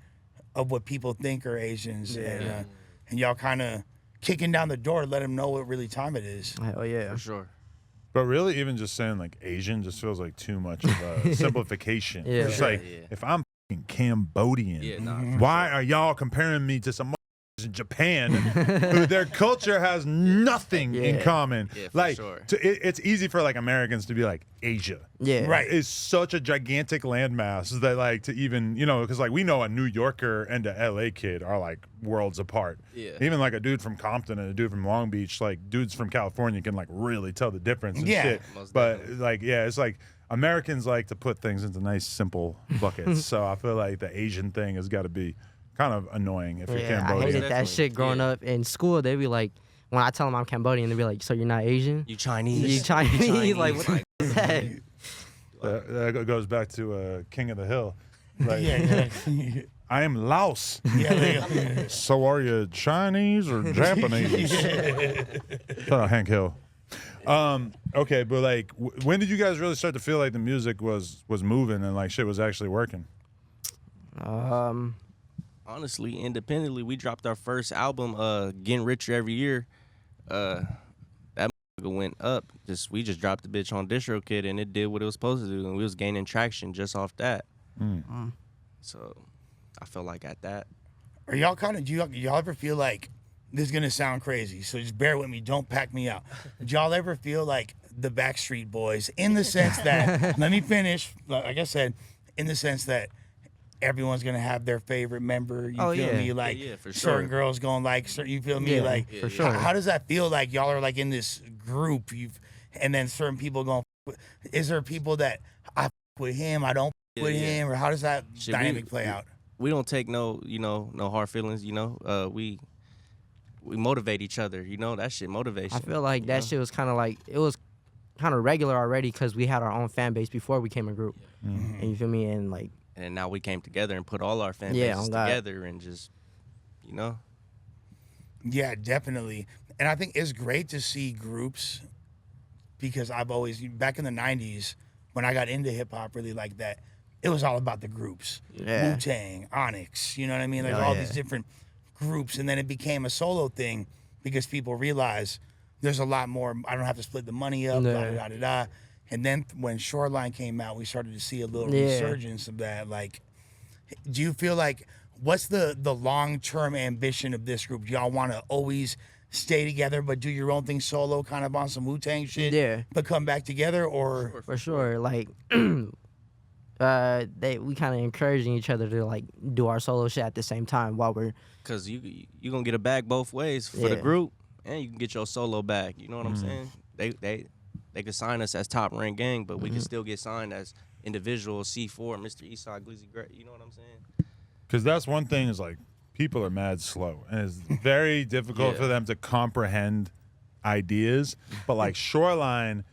[SPEAKER 2] of what people think are Asians, and y'all kind of kicking down the door, let them know what really time it is.
[SPEAKER 3] Hell yeah.
[SPEAKER 4] For sure.
[SPEAKER 1] But really, even just saying like Asian just feels like too much of a simplification.
[SPEAKER 3] Yeah.
[SPEAKER 1] It's
[SPEAKER 3] Sure,
[SPEAKER 1] like,
[SPEAKER 4] yeah.
[SPEAKER 1] if I'm f***ing Cambodian,
[SPEAKER 4] Yeah, nah.
[SPEAKER 1] why are y'all comparing me to some motherfuckers in Japan who their culture has nothing in
[SPEAKER 3] Yeah.
[SPEAKER 1] common?
[SPEAKER 4] Yeah, for
[SPEAKER 1] like,
[SPEAKER 4] sure.
[SPEAKER 1] it's easy for like Americans to be like Asia.
[SPEAKER 3] Yeah.
[SPEAKER 2] Right.
[SPEAKER 1] Is such a gigantic landmass that like to even because like we know a New Yorker and a LA kid are like worlds apart.
[SPEAKER 4] Yeah.
[SPEAKER 1] Even like a dude from Compton and a dude from Long Beach, like dudes from California can like really tell the difference and
[SPEAKER 2] Yeah.
[SPEAKER 1] shit.
[SPEAKER 4] Most
[SPEAKER 1] But
[SPEAKER 4] definitely.
[SPEAKER 1] like it's like Americans like to put things into nice simple buckets. So I feel like the Asian thing has got to be kind of annoying if you're
[SPEAKER 3] Yeah, I
[SPEAKER 1] Cambodian.
[SPEAKER 3] hated that
[SPEAKER 4] Definitely.
[SPEAKER 3] shit growing
[SPEAKER 4] Yeah.
[SPEAKER 3] up in school. They'd be like, when I tell them I'm Cambodian, they'd be like, so you're not Asian?
[SPEAKER 4] You Chinese.
[SPEAKER 3] You Chinese? Like, what the f- is that?
[SPEAKER 1] That goes back to King of the Hill. Like,
[SPEAKER 2] Yeah,
[SPEAKER 1] I am Laos.
[SPEAKER 2] Yeah,
[SPEAKER 1] So are you Chinese or Japanese? Shout out Hank Hill. Okay, but like, when did you guys really start to feel like the music was moving and like shit was actually working?
[SPEAKER 4] Honestly, independently, we dropped our first album, Getting Richer Every Year. That went up. We just dropped the bitch on DistroKid and it did what it was supposed to do, and we was gaining traction just off that. So I felt like at that.
[SPEAKER 2] Are y'all do y'all ever feel like, this is gonna sound crazy, so just bear with me, don't pack me out. Did y'all ever feel like the Backstreet Boys in the sense that, let me finish, like I said, in the sense that everyone's gonna have their favorite member, you feel me? Like
[SPEAKER 4] for
[SPEAKER 2] certain
[SPEAKER 4] sure.
[SPEAKER 2] girls going like, you feel me?
[SPEAKER 3] Yeah,
[SPEAKER 2] Like,
[SPEAKER 3] for sure.
[SPEAKER 2] How does that feel like y'all are like in this group, and then certain people going, is there people that I with him, I don't with him, or how does that dynamic play out?
[SPEAKER 4] We don't take no hard feelings, we motivate each other, that shit motivation.
[SPEAKER 3] I feel like that shit was kind of like, it was kind of regular already because we had our own fan base before we came a group. And you feel me? And like,
[SPEAKER 4] and now we came together and put all our fan
[SPEAKER 3] Yeah,
[SPEAKER 4] bases
[SPEAKER 3] on God.
[SPEAKER 4] together and just,
[SPEAKER 2] Yeah, definitely. And I think it's great to see groups, because I've always, back in the 90s, when I got into hip hop really like that, it was all about the groups.
[SPEAKER 3] Yeah.
[SPEAKER 2] Wu-Tang, Onyx, you know what I mean? Like
[SPEAKER 3] Oh,
[SPEAKER 2] all
[SPEAKER 3] yeah.
[SPEAKER 2] these different groups. And then it became a solo thing because people realized there's a lot more, I don't have to split the money up,
[SPEAKER 3] Yeah.
[SPEAKER 2] da-da-da-da-da. And then when Shoreline came out, we started to see a little
[SPEAKER 3] Yeah.
[SPEAKER 2] resurgence of that. Like, do you feel like, what's the long-term ambition of this group? Do y'all want to always stay together but do your own thing solo, kind of on some Wu-Tang shit,
[SPEAKER 3] Yeah.
[SPEAKER 2] but come back together? Or
[SPEAKER 3] for sure, like, we kind of encouraging each other to like do our solo shit at the same time while we're,
[SPEAKER 4] because you gonna get a bag both ways for the
[SPEAKER 3] Yeah.
[SPEAKER 4] group, and you can get your solo bag. You know what I'm saying? They could sign us as TopRankGang, but we can still get signed as individual C4, Mr. Eastside, Glizzy Gray. You know what I'm saying?
[SPEAKER 1] Because that's one thing is like people are mad slow, and it's very difficult for them to comprehend ideas. But like Shoreline,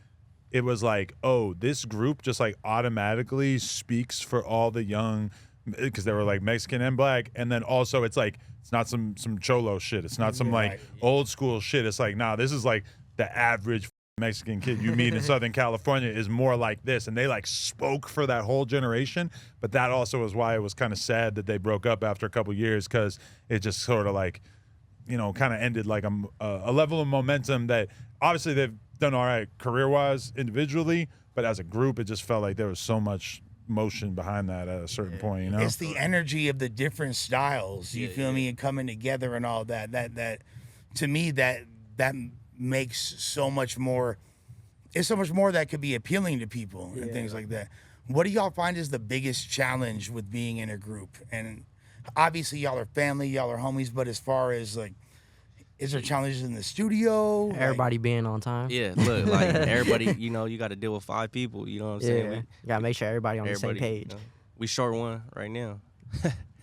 [SPEAKER 1] it was like, oh, this group just like automatically speaks for all the young, because they were like Mexican and black, and then also it's like it's not some cholo shit. It's not some like old school shit. It's like, nah, this is like the average Mexican kid you meet in Southern California is more like this, and they like spoke for that whole generation. But that also is why it was kind of sad that they broke up after a couple years, because it just sort of like, kind of ended like a level of momentum that obviously they've done all right career-wise individually, but as a group it just felt like there was so much motion behind that at a certain point.
[SPEAKER 2] it's the energy of the different styles, you feel me, and coming together and all that to me that makes so much more, it's so much more that could be appealing to people and things like that. What do y'all find is the biggest challenge with being in a group? And obviously y'all are family, y'all are homies, but as far as like, is there challenges in the studio?
[SPEAKER 3] everybody being on time.
[SPEAKER 4] Yeah, look, like everybody, you got to deal with 5 people. You know what I'm saying?
[SPEAKER 3] Yeah. You gotta make sure everybody on the same page.
[SPEAKER 4] We short one right now.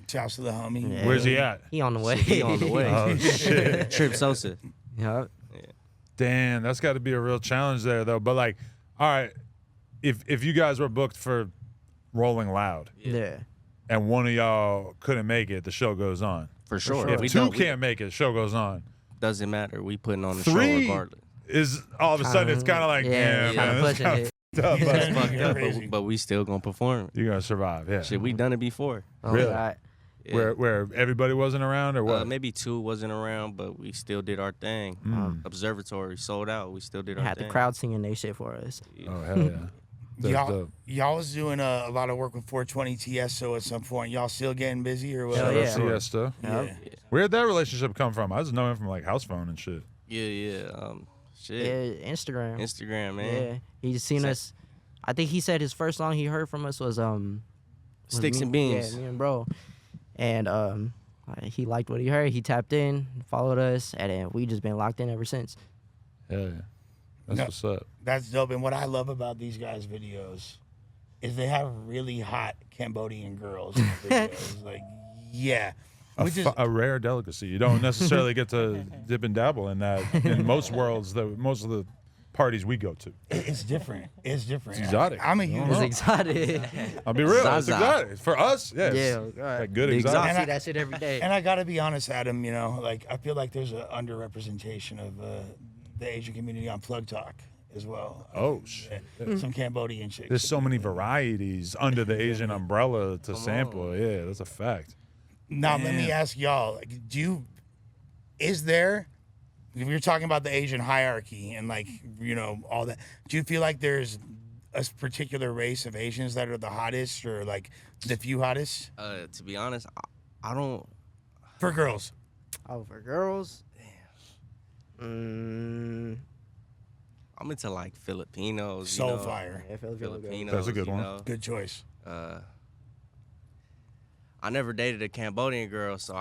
[SPEAKER 2] Shouts to the homie.
[SPEAKER 3] Yeah.
[SPEAKER 1] Where's he at?
[SPEAKER 3] He on the way.
[SPEAKER 4] He on the way.
[SPEAKER 1] Oh shit.
[SPEAKER 4] Trip Sosa.
[SPEAKER 3] Yup.
[SPEAKER 1] Damn, that's got to be a real challenge there though. But like, all right, if you guys were booked for Rolling Loud
[SPEAKER 3] Yeah.
[SPEAKER 1] and one of y'all couldn't make it, the show goes on.
[SPEAKER 4] For sure.
[SPEAKER 3] sure.
[SPEAKER 1] If
[SPEAKER 4] We
[SPEAKER 1] two
[SPEAKER 4] don't- we-
[SPEAKER 1] can't make it, the show goes on.
[SPEAKER 4] doesn't matter. We putting on the show
[SPEAKER 1] 3
[SPEAKER 4] regardless.
[SPEAKER 1] is all of a sudden it's kind of like,
[SPEAKER 3] yeah,
[SPEAKER 1] damn,
[SPEAKER 3] kind
[SPEAKER 1] man,
[SPEAKER 3] of
[SPEAKER 1] that's
[SPEAKER 3] pushing
[SPEAKER 1] kind
[SPEAKER 3] it.
[SPEAKER 1] of tough.
[SPEAKER 2] Yeah.
[SPEAKER 1] But
[SPEAKER 4] Fucked up,
[SPEAKER 2] Crazy.
[SPEAKER 4] but we still gonna perform.
[SPEAKER 1] you're gonna survive, yeah.
[SPEAKER 4] Shit, we done it before.
[SPEAKER 3] Oh,
[SPEAKER 1] Really?
[SPEAKER 3] God.
[SPEAKER 4] Yeah.
[SPEAKER 1] Where everybody wasn't around or what?
[SPEAKER 4] Maybe 2 wasn't around, but we still did our thing. Observatory sold out. We still did our
[SPEAKER 3] Had
[SPEAKER 4] thing.
[SPEAKER 3] the crowd singing they shit for us.
[SPEAKER 1] Oh hell yeah. That's dope.
[SPEAKER 2] Y'all was doing a lot of work with 420 TSO at some point. Y'all still getting busy or what?
[SPEAKER 3] Hell
[SPEAKER 1] Shout out
[SPEAKER 3] yeah.
[SPEAKER 1] Siesta.
[SPEAKER 2] Yeah.
[SPEAKER 1] Where'd that relationship come from? I just know him from like house phone and shit.
[SPEAKER 4] Yeah. Shit.
[SPEAKER 3] Yeah, Instagram.
[SPEAKER 4] Instagram, man.
[SPEAKER 3] Yeah. He just seen us. I think he said his first song he heard from us was
[SPEAKER 4] Sticks
[SPEAKER 3] me-
[SPEAKER 4] and Beans.
[SPEAKER 3] Yeah, me and bro. And he liked what he heard. He tapped in, followed us, and then we just been locked in ever since.
[SPEAKER 1] Hell yeah. That's
[SPEAKER 2] No.
[SPEAKER 1] what's up.
[SPEAKER 2] That's dope. And what I love about these guys' videos is they have really hot Cambodian girls in the videos. Like, yeah. Which is,
[SPEAKER 1] A rare delicacy. You don't necessarily get to dip and dabble in that in most worlds. Most of the parties we go to.
[SPEAKER 2] It's different. It's different.
[SPEAKER 1] It's exotic.
[SPEAKER 2] I'm a
[SPEAKER 1] I don't
[SPEAKER 2] huge.
[SPEAKER 1] know.
[SPEAKER 3] It's exotic.
[SPEAKER 1] I'll be real. It's
[SPEAKER 4] Zaza.
[SPEAKER 1] exotic. For us, yes.
[SPEAKER 3] Yeah, God.
[SPEAKER 1] Like good
[SPEAKER 4] Big
[SPEAKER 1] exotic.
[SPEAKER 3] I see that shit every day.
[SPEAKER 2] And I gotta be honest, Adam. You know, like I feel like there's an underrepresentation of the Asian community on Plug Talk as well.
[SPEAKER 1] Oh, shit.
[SPEAKER 2] Some Cambodian chicks.
[SPEAKER 1] There's so many varieties under the Asian umbrella to sample. Yeah, that's a fact.
[SPEAKER 2] Now let me ask y'all: like, is there? If you're talking about the Asian hierarchy and like all that, do you feel like there's a particular race of Asians that are the hottest or like the few hottest
[SPEAKER 4] To be honest, I don't.
[SPEAKER 2] for girls?
[SPEAKER 3] Oh, for girls?
[SPEAKER 4] I'm into like Filipinos.
[SPEAKER 2] Soul
[SPEAKER 4] you know,
[SPEAKER 2] fire.
[SPEAKER 3] Yeah, Filipino girls.
[SPEAKER 4] Filipinos.
[SPEAKER 1] That's a good
[SPEAKER 4] you
[SPEAKER 1] one.
[SPEAKER 4] know.
[SPEAKER 2] Good choice.
[SPEAKER 4] I never dated a Cambodian girl, so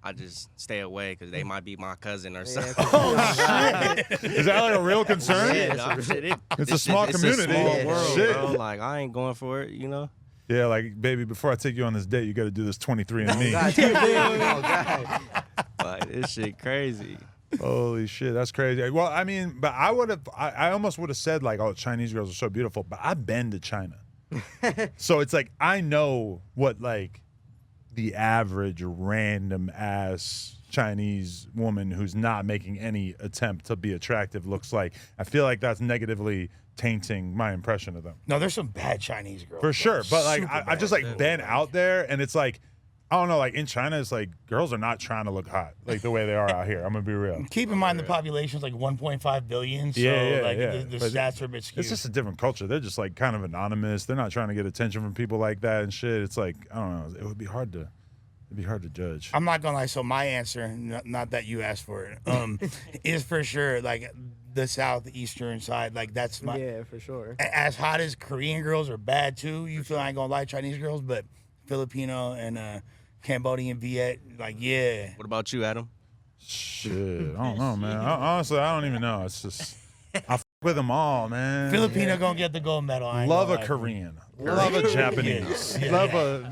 [SPEAKER 4] I just stay away because they might be my cousin or something.
[SPEAKER 1] Is that like a real concern?
[SPEAKER 4] Yeah, no, shit,
[SPEAKER 1] It's a small community.
[SPEAKER 4] It's a small
[SPEAKER 1] Yeah.
[SPEAKER 4] world,
[SPEAKER 1] Shit.
[SPEAKER 4] bro. Like I ain't going for it, you know.
[SPEAKER 1] Yeah, like, baby, before I take you on this date, you got to do this 23andMe.
[SPEAKER 3] Oh, God.
[SPEAKER 4] Like this shit crazy.
[SPEAKER 1] Holy shit, that's crazy. Well, I mean, but I almost would have said, like, oh, Chinese girls are so beautiful, but I've been to China. So it's like, I know what, like, the average random ass Chinese woman who's not making any attempt to be attractive looks like. I feel like that's negatively tainting my impression of them.
[SPEAKER 2] No, there's some bad Chinese girls.
[SPEAKER 1] For sure. But like
[SPEAKER 2] Super
[SPEAKER 1] I've just
[SPEAKER 2] bad.
[SPEAKER 1] like been out there and it's like, I don't know, like in China, it's like girls are not trying to look hot like the way they are out here. I'm gonna be real.
[SPEAKER 2] Keep in mind the population's like 1.5 billion, so like the
[SPEAKER 1] But
[SPEAKER 2] stats are a bit skewed.
[SPEAKER 1] It's just a different culture. They're just like kind of anonymous. They're not trying to get attention from people like that and shit. It's like, I don't know. It'd be hard to judge.
[SPEAKER 2] I'm not gonna lie. So my answer, not that you asked for it, is for sure like the southeastern side. Like that's my.
[SPEAKER 3] Yeah, for sure.
[SPEAKER 2] As hot as Korean girls are bad too. You feel I ain't gonna lie, Chinese girls, but Filipino and Cambodian, Viet, like yeah.
[SPEAKER 4] What about you, Adam?
[SPEAKER 1] Shit, I don't know, man. Honestly, I don't even know. It's just I f with them all, man.
[SPEAKER 2] Filipino gonna get the gold medal. I ain't
[SPEAKER 1] Love a
[SPEAKER 2] gonna lie.
[SPEAKER 1] Korean. Love a Japanese.
[SPEAKER 2] Yeah.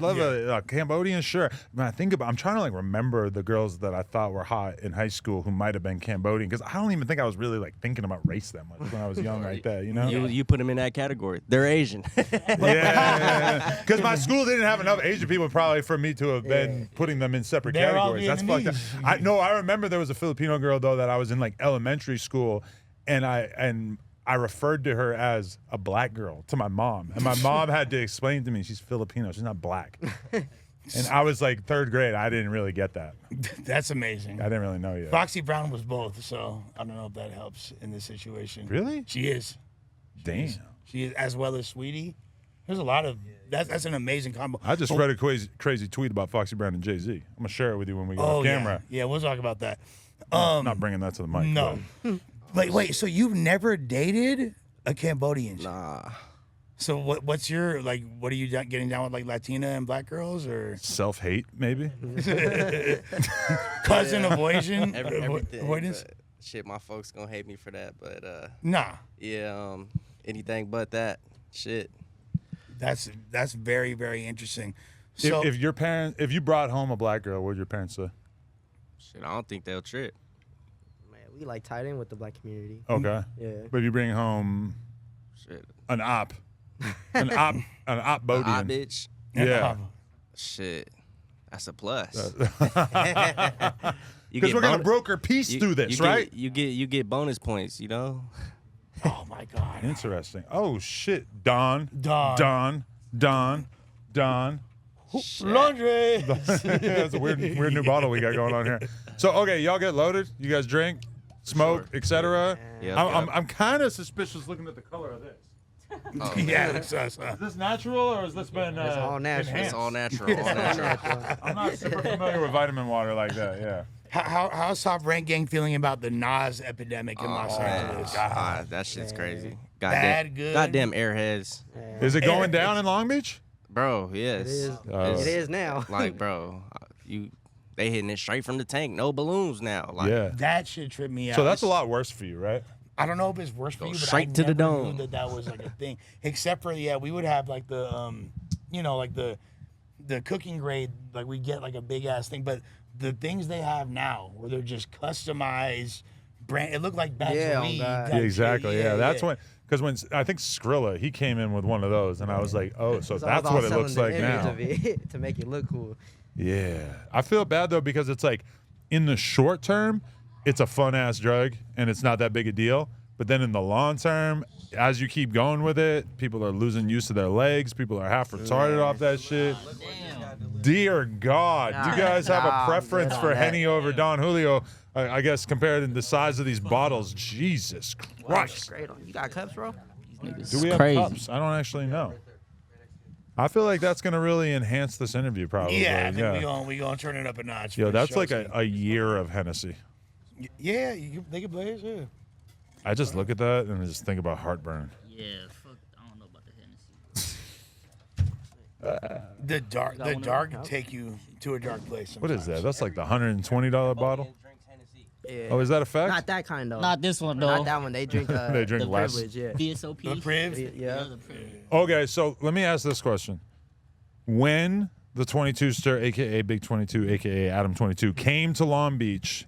[SPEAKER 1] Love a Cambodian. Sure. When I think about, I'm trying to like remember the girls that I thought were hot in high school who might have been Cambodian because I don't even think I was really like thinking about race that much when I was young like that. You know.
[SPEAKER 4] You put them in that category. They're Asian.
[SPEAKER 1] Yeah, because my school didn't have enough Asian people probably for me to have been putting them in separate
[SPEAKER 2] They're all
[SPEAKER 1] categories. That's fucked up.
[SPEAKER 2] Vietnamese.
[SPEAKER 1] I remember there was a Filipino girl though that I was in like elementary school, and I referred to her as a black girl to my mom, and my mom had to explain to me she's Filipino, she's not black. And I was like third grade. I didn't really get that.
[SPEAKER 2] That's amazing.
[SPEAKER 1] I didn't really know yet.
[SPEAKER 2] Foxy Brown was both, so I don't know if that helps in this situation.
[SPEAKER 1] Really?
[SPEAKER 2] She is.
[SPEAKER 1] Damn.
[SPEAKER 2] She is, as well as Sweetie. There's a lot of that's an amazing combo.
[SPEAKER 1] I just read a crazy tweet about Foxy Brown and Jay-Z. I'm gonna share it with you when we go off camera.
[SPEAKER 2] Yeah, we'll talk about that.
[SPEAKER 1] I'm not bringing that to the mic.
[SPEAKER 2] No. Wait, so you've never dated a Cambodian?
[SPEAKER 4] Nah.
[SPEAKER 2] So what are you getting down with like Latina and black girls or
[SPEAKER 1] Self-hate, maybe.
[SPEAKER 2] cousin avoidance?
[SPEAKER 4] Everything.
[SPEAKER 2] Avoidance?
[SPEAKER 4] But shit, my folks gonna hate me for that. But
[SPEAKER 2] Nah.
[SPEAKER 4] yeah, anything but that. Shit.
[SPEAKER 2] That's very, very interesting. So
[SPEAKER 1] if you brought home a black girl, what would your parents say?
[SPEAKER 4] Shit, I don't think they'll trip.
[SPEAKER 3] Man, we like tied in with the black community.
[SPEAKER 1] Okay.
[SPEAKER 3] Yeah.
[SPEAKER 1] But if you bring home
[SPEAKER 4] Shit.
[SPEAKER 1] an op Bodian.
[SPEAKER 4] Ah, bitch.
[SPEAKER 1] Yeah.
[SPEAKER 4] Shit. That's a plus.
[SPEAKER 1] Because we're gonna broker peace through this, right?
[SPEAKER 4] You get bonus points, you know?
[SPEAKER 2] oh my God.
[SPEAKER 1] Interesting. Oh shit. Don.
[SPEAKER 2] Don. Laundry.
[SPEAKER 1] That's a weird new bottle we got going on here. So okay, y'all get loaded. You guys drink, smoke, etc.
[SPEAKER 4] Yep,
[SPEAKER 1] I'm kind of suspicious looking at the color of this.
[SPEAKER 4] Oh,
[SPEAKER 2] Yeah, that's us.
[SPEAKER 1] Is this natural or has this been?
[SPEAKER 3] It's all natural.
[SPEAKER 4] it's all natural. All natural.
[SPEAKER 1] I'm not super familiar with vitamin water like that. Yeah.
[SPEAKER 2] How's TopRankGang feeling about the Nas epidemic in Los Angeles?
[SPEAKER 4] That shit's crazy.
[SPEAKER 2] Bad, good?
[SPEAKER 4] Goddamn airheads.
[SPEAKER 1] Is it going down in Long Beach?
[SPEAKER 4] Bro, yes.
[SPEAKER 3] It is.
[SPEAKER 1] Oh.
[SPEAKER 3] It is now.
[SPEAKER 4] Like, bro, they hitting it straight from the tank. No balloons now. Like,
[SPEAKER 1] Yeah.
[SPEAKER 2] That should trip me out.
[SPEAKER 1] So that's a lot worse for you, right?
[SPEAKER 2] I don't know if it's worse for you, but
[SPEAKER 4] straight
[SPEAKER 2] I
[SPEAKER 4] to the
[SPEAKER 2] never knew
[SPEAKER 4] dome.
[SPEAKER 2] that was like a thing. Except for we would have like the like the cooking grade, like we get like a big ass thing. But the things they have now, where they're just customized brand. It looked like bags
[SPEAKER 3] Yeah,
[SPEAKER 2] of
[SPEAKER 3] oh
[SPEAKER 2] weed.
[SPEAKER 3] God.
[SPEAKER 2] type
[SPEAKER 1] Yeah,
[SPEAKER 2] shit.
[SPEAKER 1] exactly. Yeah, that's when. Because when I think Skrilla, he came in with one of those, and I was like, oh, so
[SPEAKER 3] It's all
[SPEAKER 1] that's
[SPEAKER 3] about
[SPEAKER 1] what it
[SPEAKER 3] selling
[SPEAKER 1] looks
[SPEAKER 3] the
[SPEAKER 1] like
[SPEAKER 3] image
[SPEAKER 1] now.
[SPEAKER 3] of it to make it look cool.
[SPEAKER 1] Yeah. I feel bad, though, because it's like in the short term, it's a fun ass drug and it's not that big a deal. But then in the long term, as you keep going with it, people are losing use of their legs. People are half retarded off that shit. Dear God. Do you guys have a
[SPEAKER 3] Nah, I'm
[SPEAKER 1] preference
[SPEAKER 3] good
[SPEAKER 1] for
[SPEAKER 3] on that.
[SPEAKER 1] Henny over Don Julio? I guess compared to the size of these bottles. Jesus Christ.
[SPEAKER 3] Straight on. You got cups, bro?
[SPEAKER 1] Do we have
[SPEAKER 5] crazy.
[SPEAKER 1] cups? I don't actually know. I feel like that's going to really enhance this interview, probably.
[SPEAKER 2] Yeah, I think we gonna turn it up a notch.
[SPEAKER 1] Yo,
[SPEAKER 2] for
[SPEAKER 1] that's
[SPEAKER 2] sure.
[SPEAKER 1] like a year of Hennessy.
[SPEAKER 2] Yeah, they can blaze. Yeah.
[SPEAKER 1] I just look at that and I just think about heartburn.
[SPEAKER 5] Yeah, fuck. I don't know about the Hennessy.
[SPEAKER 2] The dark
[SPEAKER 3] one of them?
[SPEAKER 2] take you to a dark place.
[SPEAKER 1] What is that?
[SPEAKER 2] sometimes.
[SPEAKER 1] That's like the $120 bottle?
[SPEAKER 3] Yeah.
[SPEAKER 1] Oh, is that a fact?
[SPEAKER 3] Not that kind, though.
[SPEAKER 5] Not this one though.
[SPEAKER 3] Not that one. They drink.
[SPEAKER 1] They drink
[SPEAKER 3] the
[SPEAKER 1] less.
[SPEAKER 3] privilege, yeah.
[SPEAKER 5] VSOP.
[SPEAKER 2] The Priv?
[SPEAKER 3] Yeah.
[SPEAKER 5] The Priv.
[SPEAKER 1] Okay, so let me ask this question. When the 22ster, a.k.a. Big 22, a.k.a. Adam 22, came to Long Beach,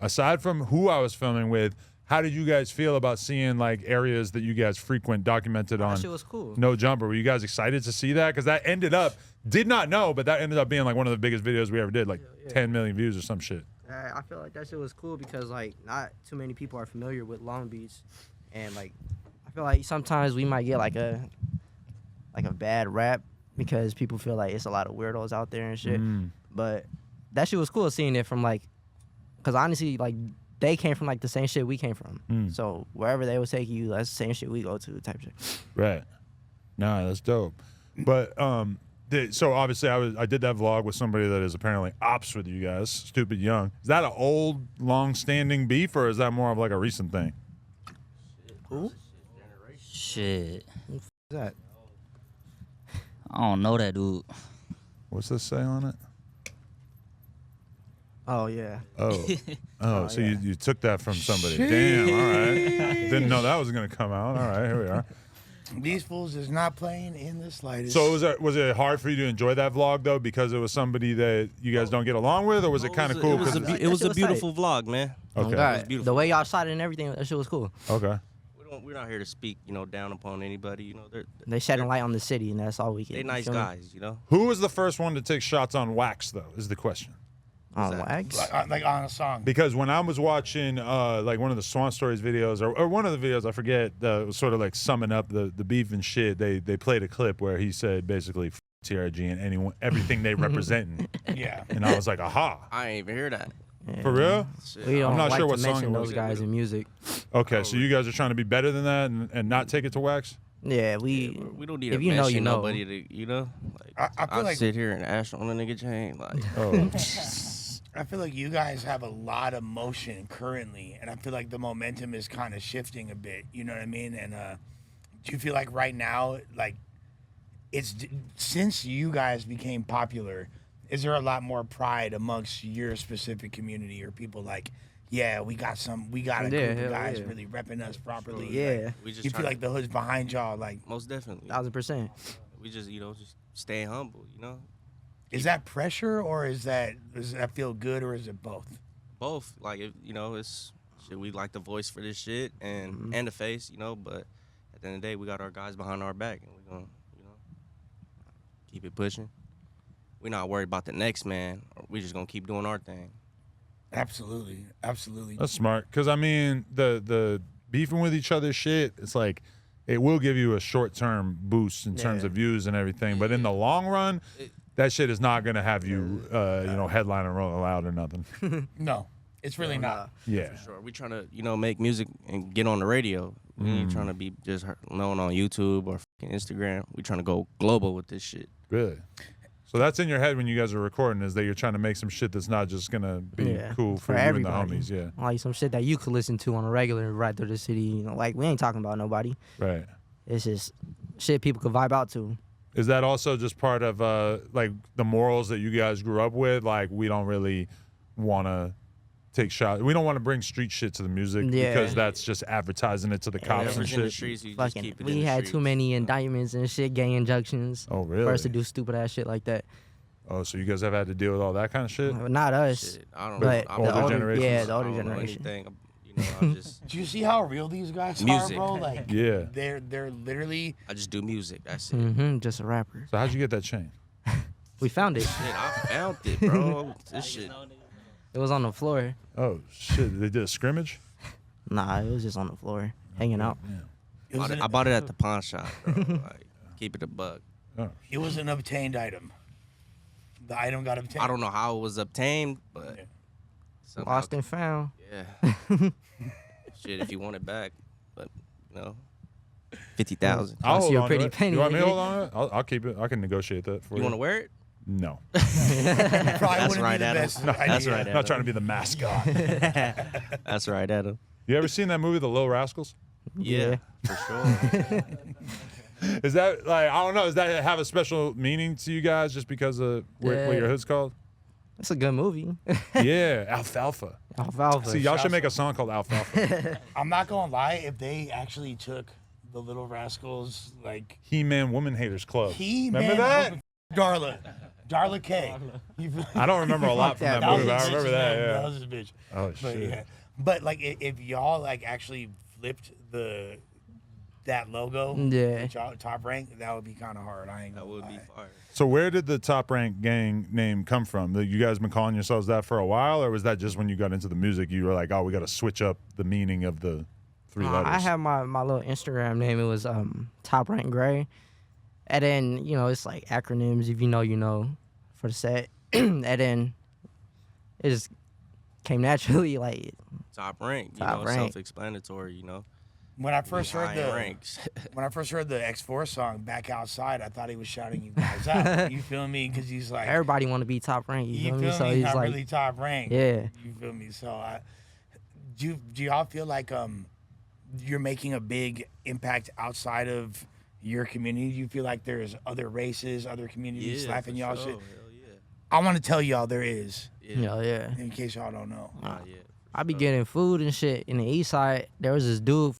[SPEAKER 1] aside from who I was filming with, how did you guys feel about seeing like areas that you guys frequent documented on
[SPEAKER 3] That shit was cool.
[SPEAKER 1] No Jumper? Were you guys excited to see that? Because that ended up, did not know, but that ended up being like one of the biggest videos we ever did, like 10 million views or some shit.
[SPEAKER 3] I feel like that shit was cool because like not too many people are familiar with Long Beach, and like I feel like sometimes we might get like a bad rap because people feel like it's a lot of weirdos out there and shit. But that shit was cool seeing it from like, cause honestly like they came from like the same shit we came from. So wherever they would take you, that's the same shit we go to type shit.
[SPEAKER 1] Right. Nah, that's dope. But so obviously I did that vlog with somebody that is apparently ops with you guys, Stupid Young. Is that an old, long-standing beef, or is that more of like a recent thing?
[SPEAKER 3] Who?
[SPEAKER 5] Shit.
[SPEAKER 3] Who's that?
[SPEAKER 5] I don't know that dude.
[SPEAKER 1] What's this say on it?
[SPEAKER 3] Oh yeah.
[SPEAKER 1] Oh, so you took that from somebody. Damn, all right. Didn't know that was going to come out. All right, here we are.
[SPEAKER 2] These fools is not playing in the slightest.
[SPEAKER 1] So was it hard for you to enjoy that vlog, though, because it was somebody that you guys don't get along with, or was it kind of cool?
[SPEAKER 4] It was,
[SPEAKER 1] 'cause
[SPEAKER 4] it was a beautiful vlog, man.
[SPEAKER 1] Okay.
[SPEAKER 3] God,
[SPEAKER 4] beautiful.
[SPEAKER 3] the way y'all shot it and everything, that shit was cool.
[SPEAKER 1] Okay.
[SPEAKER 4] We're not here to speak, down upon anybody.
[SPEAKER 3] They shedding light on the city, and that's all we can.
[SPEAKER 4] They nice
[SPEAKER 3] feel me?
[SPEAKER 4] guys,
[SPEAKER 1] Who was the first one to take shots on wax, though, is the question.
[SPEAKER 3] On wax?
[SPEAKER 2] like on a song.
[SPEAKER 1] Because when I was watching like one of the Swan Stories videos, or one of the videos, I forget, it was sort of like summing up the beef and shit, they played a clip where he said basically F TRG and everything they representing.
[SPEAKER 2] Yeah.
[SPEAKER 1] And I was like, aha.
[SPEAKER 4] I ain't even hear that.
[SPEAKER 3] Yeah.
[SPEAKER 1] For real?
[SPEAKER 4] Shit.
[SPEAKER 3] We don't
[SPEAKER 1] I'm not
[SPEAKER 3] like
[SPEAKER 1] sure
[SPEAKER 3] to
[SPEAKER 1] what song
[SPEAKER 3] mention
[SPEAKER 1] it was.
[SPEAKER 3] those guys in music.
[SPEAKER 1] Okay, so you guys are trying to be better than that and not take it to wax?
[SPEAKER 3] Yeah, we
[SPEAKER 4] We don't need
[SPEAKER 3] if
[SPEAKER 4] to
[SPEAKER 3] you know,
[SPEAKER 4] mention
[SPEAKER 3] you know.
[SPEAKER 4] nobody to, like,
[SPEAKER 2] I feel
[SPEAKER 4] I'll
[SPEAKER 2] like-
[SPEAKER 4] sit here and ash on a nigga chain. Like,
[SPEAKER 1] Oh.
[SPEAKER 2] I feel like you guys have a lot of motion currently, and I feel like the momentum is kind of shifting a bit. You know what I mean? And do you feel like right now, like since you guys became popular, is there a lot more pride amongst your specific community, or people like, yeah, we got a group of
[SPEAKER 3] hell
[SPEAKER 2] guys
[SPEAKER 3] yeah.
[SPEAKER 2] really repping us properly?
[SPEAKER 3] Yeah.
[SPEAKER 2] Like,
[SPEAKER 4] we just
[SPEAKER 2] you
[SPEAKER 4] try
[SPEAKER 2] feel
[SPEAKER 4] to-
[SPEAKER 2] like the hood's behind y'all. Like,
[SPEAKER 4] most definitely.
[SPEAKER 3] 1000%.
[SPEAKER 4] We just, just stay humble,
[SPEAKER 2] is that pressure, or does that feel good, or is it both?
[SPEAKER 4] Both. Like, it's shit. We like the voice for this shit and the face, but at the end of the day, we got our guys behind our back, and we're going to, keep it pushing. We're not worried about the next man. We're just going to keep doing our thing.
[SPEAKER 2] Absolutely, absolutely.
[SPEAKER 1] That's smart. Because, I mean, the beefing with each other shit, it's like it will give you a short-term boost in terms of views and everything. But in the long run, that shit is not going to have you, headlining Rolling Loud or nothing.
[SPEAKER 2] No, it's really not.
[SPEAKER 1] Yeah.
[SPEAKER 4] Sure. We're trying to, make music and get on the radio. We ain't trying to be just known on YouTube or fucking Instagram. We're trying to go global with this shit.
[SPEAKER 1] Really? So that's in your head when you guys are recording, is that you're trying to make some shit that's not just going to be cool for you
[SPEAKER 3] everybody.
[SPEAKER 1] and the homies. Yeah.
[SPEAKER 3] Like some shit that you could listen to on a regular right through the city. Like we ain't talking about nobody.
[SPEAKER 1] Right.
[SPEAKER 3] It's just shit people could vibe out to.
[SPEAKER 1] Is that also just part of like the morals that you guys grew up with? Like we don't really want to take shots. We don't want to bring street shit to the music because that's just advertising it to the cops and
[SPEAKER 4] Whatever's in the
[SPEAKER 1] shit.
[SPEAKER 4] streets, you just
[SPEAKER 3] Fucking,
[SPEAKER 4] keep it in
[SPEAKER 3] we
[SPEAKER 4] the
[SPEAKER 3] had
[SPEAKER 4] streets.
[SPEAKER 3] too many indictments and shit, gang injunctions.
[SPEAKER 1] Oh, really?
[SPEAKER 3] For us to do stupid ass shit like that.
[SPEAKER 1] Oh, so you guys have had to deal with all that kind of shit?
[SPEAKER 3] Not us.
[SPEAKER 4] Shit, I don't
[SPEAKER 3] But
[SPEAKER 4] know.
[SPEAKER 1] older
[SPEAKER 3] the older
[SPEAKER 1] generations?
[SPEAKER 3] yeah, the
[SPEAKER 4] I
[SPEAKER 3] older
[SPEAKER 4] don't know
[SPEAKER 3] generation.
[SPEAKER 4] anything, I'm just
[SPEAKER 2] Do you see how real these guys
[SPEAKER 4] Music.
[SPEAKER 2] are, bro? Like,
[SPEAKER 1] Yeah.
[SPEAKER 2] they're literally.
[SPEAKER 4] I just do music. That's it.
[SPEAKER 3] Just a rapper.
[SPEAKER 1] So how'd you get that chain?
[SPEAKER 3] We found it.
[SPEAKER 4] Shit, I found it, bro. This shit.
[SPEAKER 3] It was on the floor.
[SPEAKER 1] Oh shit! They did a scrimmage.
[SPEAKER 3] Nah, it was just on the floor, hanging out.
[SPEAKER 1] Yeah.
[SPEAKER 2] It was,
[SPEAKER 4] I bought it at the pawn shop, bro. Like, keep it a buck.
[SPEAKER 1] Oh.
[SPEAKER 2] it was an obtained item. The item got obtained.
[SPEAKER 4] I don't know how it was obtained, but
[SPEAKER 2] Yeah.
[SPEAKER 4] somehow-
[SPEAKER 3] Lost and found.
[SPEAKER 4] Yeah. Shit, if you want it back, but you know, 50,000.
[SPEAKER 1] I'll
[SPEAKER 3] Cost
[SPEAKER 1] hold
[SPEAKER 3] you a
[SPEAKER 1] on to
[SPEAKER 3] pretty
[SPEAKER 1] it.
[SPEAKER 3] penny,
[SPEAKER 1] You want me to
[SPEAKER 3] nigga.
[SPEAKER 1] hold on to it? I'll keep it. I can negotiate that for you.
[SPEAKER 4] You want to wear it?
[SPEAKER 1] No.
[SPEAKER 2] Probably
[SPEAKER 4] That's
[SPEAKER 2] wouldn't
[SPEAKER 4] right,
[SPEAKER 2] be the
[SPEAKER 4] Adam.
[SPEAKER 2] best
[SPEAKER 4] That's
[SPEAKER 2] idea.
[SPEAKER 4] right,
[SPEAKER 1] I'm not trying to be the mascot.
[SPEAKER 4] That's right, Adam.
[SPEAKER 1] You ever seen that movie, The Little Rascals?
[SPEAKER 4] Yeah, for sure.
[SPEAKER 1] Is that like I don't know? Does that have a special meaning to you guys just because of what
[SPEAKER 3] Yeah.
[SPEAKER 1] your hood's called?
[SPEAKER 3] It's a good movie.
[SPEAKER 1] Yeah, Alfalfa.
[SPEAKER 3] Alfalfa.
[SPEAKER 1] See, y'all should make a song called Alfalfa.
[SPEAKER 2] I'm not gonna lie. If they actually took the Little Rascals, like
[SPEAKER 1] He-Man Woman Haters Club.
[SPEAKER 2] He-Man,
[SPEAKER 1] Remember that?
[SPEAKER 2] Darla K.
[SPEAKER 1] I don't remember a lot from that
[SPEAKER 3] That
[SPEAKER 1] movie, but I
[SPEAKER 2] his
[SPEAKER 1] remember
[SPEAKER 2] bitch's
[SPEAKER 1] that.
[SPEAKER 2] name. That
[SPEAKER 1] Yeah.
[SPEAKER 2] was his bitch.
[SPEAKER 1] Oh
[SPEAKER 2] But
[SPEAKER 1] shit.
[SPEAKER 2] yeah, but like if y'all like actually flipped that logo,
[SPEAKER 3] Yeah.
[SPEAKER 2] with y'all Top Rank, that would be kind of hard. I ain't
[SPEAKER 4] That
[SPEAKER 2] gonna
[SPEAKER 4] would be
[SPEAKER 2] lie.
[SPEAKER 4] fire.
[SPEAKER 1] So where did the Top Rank Gang name come from? You guys been calling yourselves that for a while, or was that just when you got into the music? You were like, oh, we got to switch up the meaning of the three letters.
[SPEAKER 3] I have my little Instagram name. It was TopRankGang. And then, it's like acronyms. If you know, you know, for the set. And then it just came naturally, like,
[SPEAKER 4] Top rank,
[SPEAKER 3] Top rank.
[SPEAKER 4] self-explanatory,
[SPEAKER 2] When I first heard
[SPEAKER 4] high
[SPEAKER 2] the
[SPEAKER 4] ranks.
[SPEAKER 2] when I first heard the X4 song "Back Outside," I thought he was shouting you guys out. You feel me? Because he's like,
[SPEAKER 3] everybody want to be top rank. You feel me? So
[SPEAKER 2] He's
[SPEAKER 3] he's
[SPEAKER 2] not
[SPEAKER 3] like,
[SPEAKER 2] really top rank.
[SPEAKER 3] yeah.
[SPEAKER 2] You feel me? So do y'all feel like you're making a big impact outside of your community? Do you feel like there's other races, other communities slapping y'all shit?
[SPEAKER 4] Hell yeah.
[SPEAKER 2] I want to tell y'all there is,
[SPEAKER 3] Yeah.
[SPEAKER 2] in case y'all don't know.
[SPEAKER 4] Nah, yeah.
[SPEAKER 3] I be getting food and shit in the east side. There was this dude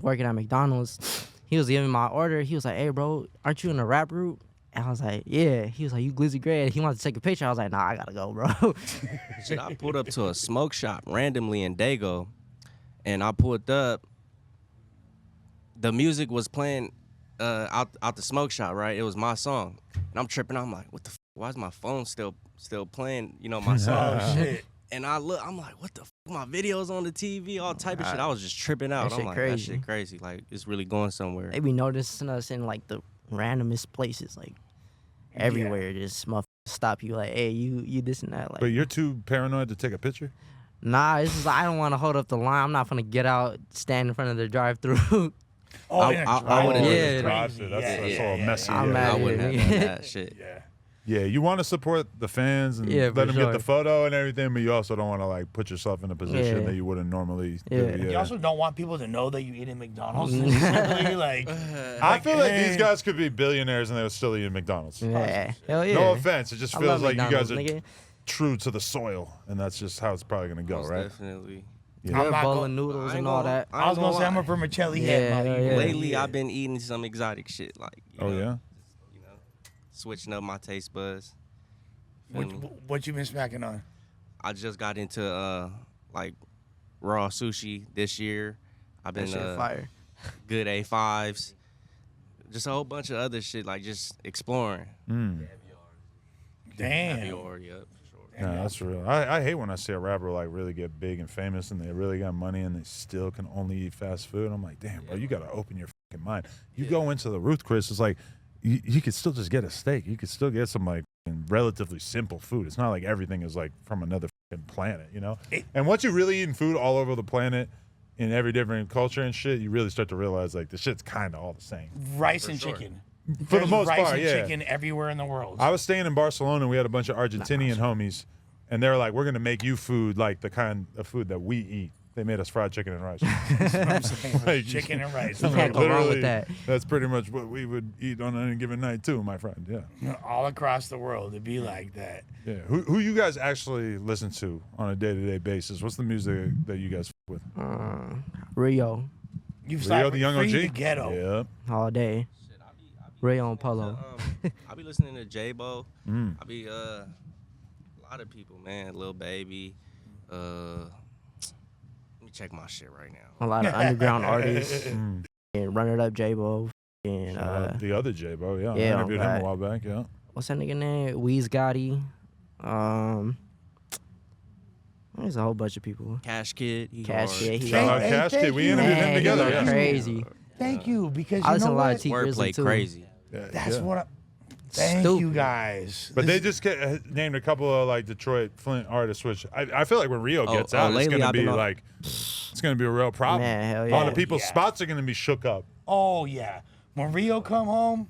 [SPEAKER 3] working at McDonald's. He was giving my order. He was like, "Hey, bro, aren't you in the rap group?" And I was like, "Yeah." He was like, "You Glizzy Gray?" He wanted to take a picture. I was like, "Nah, I gotta go, bro."
[SPEAKER 4] Shit, I pulled up to a smoke shop randomly in Dago, and I pulled up. The music was playing out the smoke shop, right? It was my song, and I'm tripping. I'm like, "What the? Why is my phone still playing? My song?"
[SPEAKER 2] Oh shit!
[SPEAKER 4] And I look, I'm like, "What the? My videos on the TV, all type of shit." I was just tripping out.
[SPEAKER 3] That
[SPEAKER 4] I'm
[SPEAKER 3] shit
[SPEAKER 4] like,
[SPEAKER 3] crazy.
[SPEAKER 4] "That shit crazy. Like, it's really going somewhere."
[SPEAKER 3] They be noticing us in like the randomest places, like everywhere. Just motherfuckers stop you, like, "Hey, you this and that." Like,
[SPEAKER 1] But you're too paranoid to take a picture?
[SPEAKER 3] nah, it's just I don't want to hold up the line. I'm not gonna get out, stand in front of the drive-through.
[SPEAKER 2] Oh,
[SPEAKER 4] I-
[SPEAKER 2] yeah,
[SPEAKER 4] I would've-
[SPEAKER 3] Yeah.
[SPEAKER 1] That's a little messy.
[SPEAKER 3] I'm
[SPEAKER 1] yeah.
[SPEAKER 3] mad
[SPEAKER 4] I
[SPEAKER 3] at
[SPEAKER 4] wouldn't
[SPEAKER 3] it.
[SPEAKER 4] have done that shit.
[SPEAKER 2] yeah.
[SPEAKER 1] Yeah, you want to support the fans and
[SPEAKER 3] Yeah,
[SPEAKER 1] let
[SPEAKER 3] for
[SPEAKER 1] them get the
[SPEAKER 3] sure.
[SPEAKER 1] photo and everything, but you also don't want to like put yourself in a position
[SPEAKER 3] Yeah.
[SPEAKER 1] that you wouldn't normally
[SPEAKER 3] Yeah.
[SPEAKER 1] do.
[SPEAKER 2] You also don't want people to know that you eat at McDonald's.
[SPEAKER 3] Mm.
[SPEAKER 2] necessarily, like,
[SPEAKER 1] I feel like
[SPEAKER 2] hey.
[SPEAKER 1] these guys could be billionaires and they would still eat McDonald's.
[SPEAKER 3] Yeah, hell yeah.
[SPEAKER 1] No offense, it just
[SPEAKER 3] I
[SPEAKER 1] feels
[SPEAKER 3] love
[SPEAKER 1] like you guys
[SPEAKER 3] McDonald's,
[SPEAKER 1] are
[SPEAKER 3] nigga.
[SPEAKER 1] true to the soil, and that's just how it's probably gonna go,
[SPEAKER 4] Most
[SPEAKER 1] right?
[SPEAKER 4] definitely.
[SPEAKER 1] Yeah.
[SPEAKER 3] Good
[SPEAKER 2] not
[SPEAKER 3] bowl
[SPEAKER 2] gonna-
[SPEAKER 3] of noodles
[SPEAKER 4] I
[SPEAKER 3] and
[SPEAKER 4] ain't
[SPEAKER 3] all
[SPEAKER 4] gonna-
[SPEAKER 3] that.
[SPEAKER 2] I was gonna say I'm a
[SPEAKER 4] lie.
[SPEAKER 2] vermicelli
[SPEAKER 3] Yeah,
[SPEAKER 2] head.
[SPEAKER 3] hell
[SPEAKER 2] Molly.
[SPEAKER 3] yeah.
[SPEAKER 4] Lately, I've been eating some exotic shit, like
[SPEAKER 1] Oh yeah.
[SPEAKER 4] switching up my taste buds. Feel me?
[SPEAKER 2] What you been smacking on?
[SPEAKER 4] I just got into like raw sushi this year. I've
[SPEAKER 3] That
[SPEAKER 4] been
[SPEAKER 3] shit fire.
[SPEAKER 4] good A5s, just a whole bunch of other shit, like just exploring.
[SPEAKER 1] Mm.
[SPEAKER 2] Damn.
[SPEAKER 4] Caviar, yep, for sure.
[SPEAKER 1] Yeah, that's real. I hate when I see a rapper like really get big and famous and they really got money and they still can only eat fast food. I'm like, damn, bro, you gotta open your fucking mind. You go into the Ruth Chris, it's like you could still just get a steak. You could still get some like relatively simple food. It's not like everything is like from another fucking planet, you know? And once you really eating food all over the planet in every different culture and shit, you really start to realize like the shit's kind of all the same.
[SPEAKER 2] Rice and chicken.
[SPEAKER 1] For the
[SPEAKER 2] There's
[SPEAKER 1] most
[SPEAKER 2] rice
[SPEAKER 1] part,
[SPEAKER 2] and
[SPEAKER 1] yeah.
[SPEAKER 2] chicken everywhere in the world.
[SPEAKER 1] I was staying in Barcelona. We had a bunch of Argentinian homies, and they were like, "We're gonna make you food like the kind of food that we eat." They made us fried chicken and rice.
[SPEAKER 2] That's what I'm saying.
[SPEAKER 1] Like,
[SPEAKER 2] Chicken and rice.
[SPEAKER 3] You can't go wrong with
[SPEAKER 1] literally,
[SPEAKER 3] that.
[SPEAKER 1] That's pretty much what we would eat on any given night too, my friend. Yeah,
[SPEAKER 2] All across the world, it'd be like that.
[SPEAKER 1] yeah. Who you guys actually listen to on a day-to-day basis? What's the music that you guys f- with?
[SPEAKER 3] Rio
[SPEAKER 2] You've
[SPEAKER 1] Rio, the young
[SPEAKER 2] free
[SPEAKER 1] OG.
[SPEAKER 2] the ghetto.
[SPEAKER 1] Yeah.
[SPEAKER 3] all day. Rio and Polo.
[SPEAKER 4] I be listening to J-Bo.
[SPEAKER 1] Mm.
[SPEAKER 4] I be a lot of people, man. Lil Baby. Let me me check my shit right now.
[SPEAKER 3] A lot of underground artists. And Run It Up J-Bo. And
[SPEAKER 1] the other J-Bo, yeah.
[SPEAKER 3] yeah,
[SPEAKER 1] I interviewed him a while back, yeah.
[SPEAKER 3] what's that nigga name? Weez Gotti. There's a whole bunch of people.
[SPEAKER 4] Cash Kid. He
[SPEAKER 3] Cash
[SPEAKER 4] hard.
[SPEAKER 3] Kid. He
[SPEAKER 1] Shout out
[SPEAKER 2] Hey,
[SPEAKER 1] Cash
[SPEAKER 2] thank
[SPEAKER 1] Kid. We
[SPEAKER 2] you,
[SPEAKER 1] interviewed
[SPEAKER 3] Man,
[SPEAKER 1] him
[SPEAKER 3] he
[SPEAKER 1] together.
[SPEAKER 3] go
[SPEAKER 1] Yeah.
[SPEAKER 3] crazy.
[SPEAKER 2] Thank you, because
[SPEAKER 3] I
[SPEAKER 2] you
[SPEAKER 3] listen
[SPEAKER 2] know
[SPEAKER 3] to a lot
[SPEAKER 2] what?
[SPEAKER 3] of T Grizzly
[SPEAKER 4] Wordplay
[SPEAKER 3] too.
[SPEAKER 4] crazy.
[SPEAKER 2] That's
[SPEAKER 1] Yeah.
[SPEAKER 2] what I... Thank you,
[SPEAKER 3] Stupid.
[SPEAKER 2] guys.
[SPEAKER 1] But
[SPEAKER 2] This-
[SPEAKER 1] they just named a couple of like Detroit Flint artists, which I feel like when Rio gets out, it's
[SPEAKER 4] lately
[SPEAKER 1] gonna
[SPEAKER 4] I've
[SPEAKER 1] be
[SPEAKER 4] been on-
[SPEAKER 1] like it's gonna be a real problem.
[SPEAKER 3] Man, hell
[SPEAKER 1] All
[SPEAKER 3] yeah.
[SPEAKER 1] the people's
[SPEAKER 2] Yeah.
[SPEAKER 1] spots are gonna be shook up.
[SPEAKER 2] Oh, yeah. When Rio come home,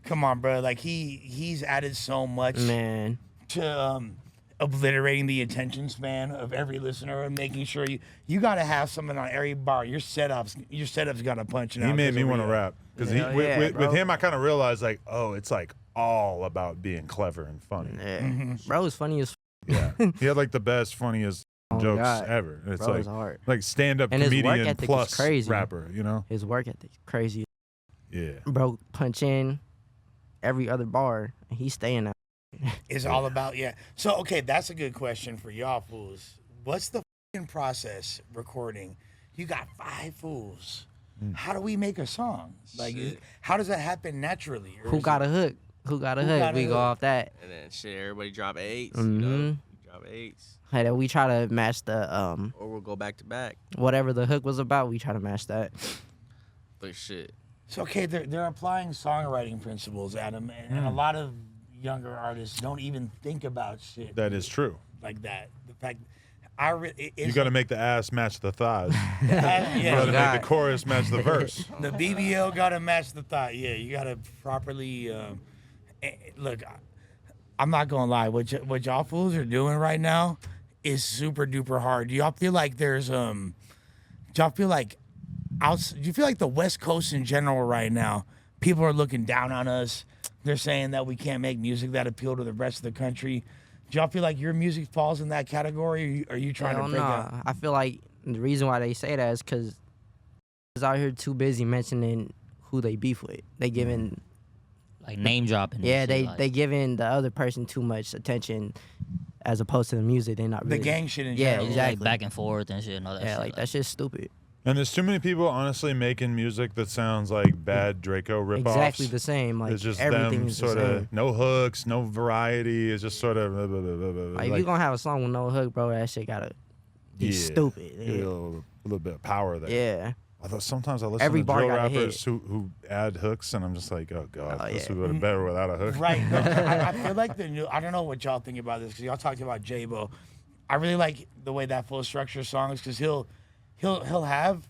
[SPEAKER 2] come on, bro. Like, he's added so much
[SPEAKER 3] Man.
[SPEAKER 2] to obliterating the attention span of every listener and making sure you got to have something on every bar. Your setup's got to punch.
[SPEAKER 1] He made me want to rap because
[SPEAKER 3] Hell
[SPEAKER 1] with,
[SPEAKER 3] yeah,
[SPEAKER 1] with
[SPEAKER 3] bro.
[SPEAKER 1] him, I kind of realized like, oh, it's like all about being clever and funny.
[SPEAKER 3] Yeah. Bro was funny as
[SPEAKER 1] Yeah, he had like the best, funniest
[SPEAKER 3] Oh,
[SPEAKER 1] jokes
[SPEAKER 3] God.
[SPEAKER 1] ever. It's
[SPEAKER 3] bro
[SPEAKER 1] like
[SPEAKER 3] was hard.
[SPEAKER 1] stand-up
[SPEAKER 3] And his work
[SPEAKER 1] comedian
[SPEAKER 3] ethic is
[SPEAKER 1] plus
[SPEAKER 3] crazy.
[SPEAKER 1] rapper. You know?
[SPEAKER 3] His work ethic crazy.
[SPEAKER 1] Yeah.
[SPEAKER 3] Bro punch in every other bar and he's staying out.
[SPEAKER 2] It's all about, yeah. So, okay, that's a good question for y'all fools. What's the fucking process recording? You got 5 fools. How do we make a song? Like, how does that happen naturally? Or
[SPEAKER 3] Who
[SPEAKER 2] is
[SPEAKER 3] got
[SPEAKER 2] it-
[SPEAKER 3] a hook? Who got a
[SPEAKER 2] Who
[SPEAKER 3] hook?
[SPEAKER 2] got a
[SPEAKER 3] We go
[SPEAKER 2] hook?
[SPEAKER 3] off that.
[SPEAKER 4] And then shit, everybody drop 8s. You know,
[SPEAKER 3] Mhm.
[SPEAKER 4] drop 8s,
[SPEAKER 3] Hey, then we try to match the
[SPEAKER 4] or we'll go back to back.
[SPEAKER 3] whatever the hook was about. We try to match that.
[SPEAKER 4] But shit,
[SPEAKER 2] So, okay, they're applying songwriting principles, Adam, and a lot of younger artists don't even think about shit
[SPEAKER 1] That is true.
[SPEAKER 2] like that. The fact,
[SPEAKER 1] You got to make the ass match the thighs. You
[SPEAKER 2] yeah,
[SPEAKER 1] got to
[SPEAKER 3] God.
[SPEAKER 1] make the chorus match the verse.
[SPEAKER 2] the BBL got to match the thought. Yeah, you got to properly look. I'm not gonna lie. What y'all fools are doing right now is super duper hard. Do y'all feel like there's do y'all feel like do you feel like the West Coast in general right now? People are looking down on us. They're saying that we can't make music that appeal to the rest of the country. Do y'all feel like your music falls in that category? Or are you trying
[SPEAKER 3] Hell
[SPEAKER 2] to break
[SPEAKER 3] nah.
[SPEAKER 2] out?
[SPEAKER 3] I feel like the reason why they say that is because out here too busy mentioning who they beef with. They giving
[SPEAKER 5] Like name dropping. and
[SPEAKER 3] yeah
[SPEAKER 5] shit,
[SPEAKER 3] they
[SPEAKER 5] like,
[SPEAKER 3] they giving the other person too much attention as opposed to the music. They're not
[SPEAKER 2] The
[SPEAKER 3] really
[SPEAKER 2] gang shit in
[SPEAKER 3] Yeah,
[SPEAKER 2] general.
[SPEAKER 3] exactly.
[SPEAKER 5] like back and forth and shit and all that
[SPEAKER 3] yeah
[SPEAKER 5] shit.
[SPEAKER 3] like that shit's stupid.
[SPEAKER 1] And there's too many people honestly making music that sounds like bad Draco ripoffs.
[SPEAKER 3] Exactly the same. Like
[SPEAKER 1] It's just
[SPEAKER 3] everything
[SPEAKER 1] them
[SPEAKER 3] is the
[SPEAKER 1] sort
[SPEAKER 3] same.
[SPEAKER 1] of no hooks, no variety. It's just sort of
[SPEAKER 3] Like, if you gonna have a song with no hook, bro, that shit gotta be stupid.
[SPEAKER 1] Give it
[SPEAKER 3] Yeah.
[SPEAKER 1] a little bit of power there.
[SPEAKER 3] Yeah.
[SPEAKER 1] Although sometimes I listen
[SPEAKER 3] Every
[SPEAKER 1] to
[SPEAKER 3] bar
[SPEAKER 1] drill
[SPEAKER 3] got a
[SPEAKER 1] rappers who add hooks, and I'm just like, oh god,
[SPEAKER 3] Oh,
[SPEAKER 1] this
[SPEAKER 3] yeah.
[SPEAKER 1] would have been better without a hook.
[SPEAKER 2] Right. No, I feel like the new. I don't know what y'all think about this because y'all talked about J-Bo. I really like the way that full structure song is because he'll have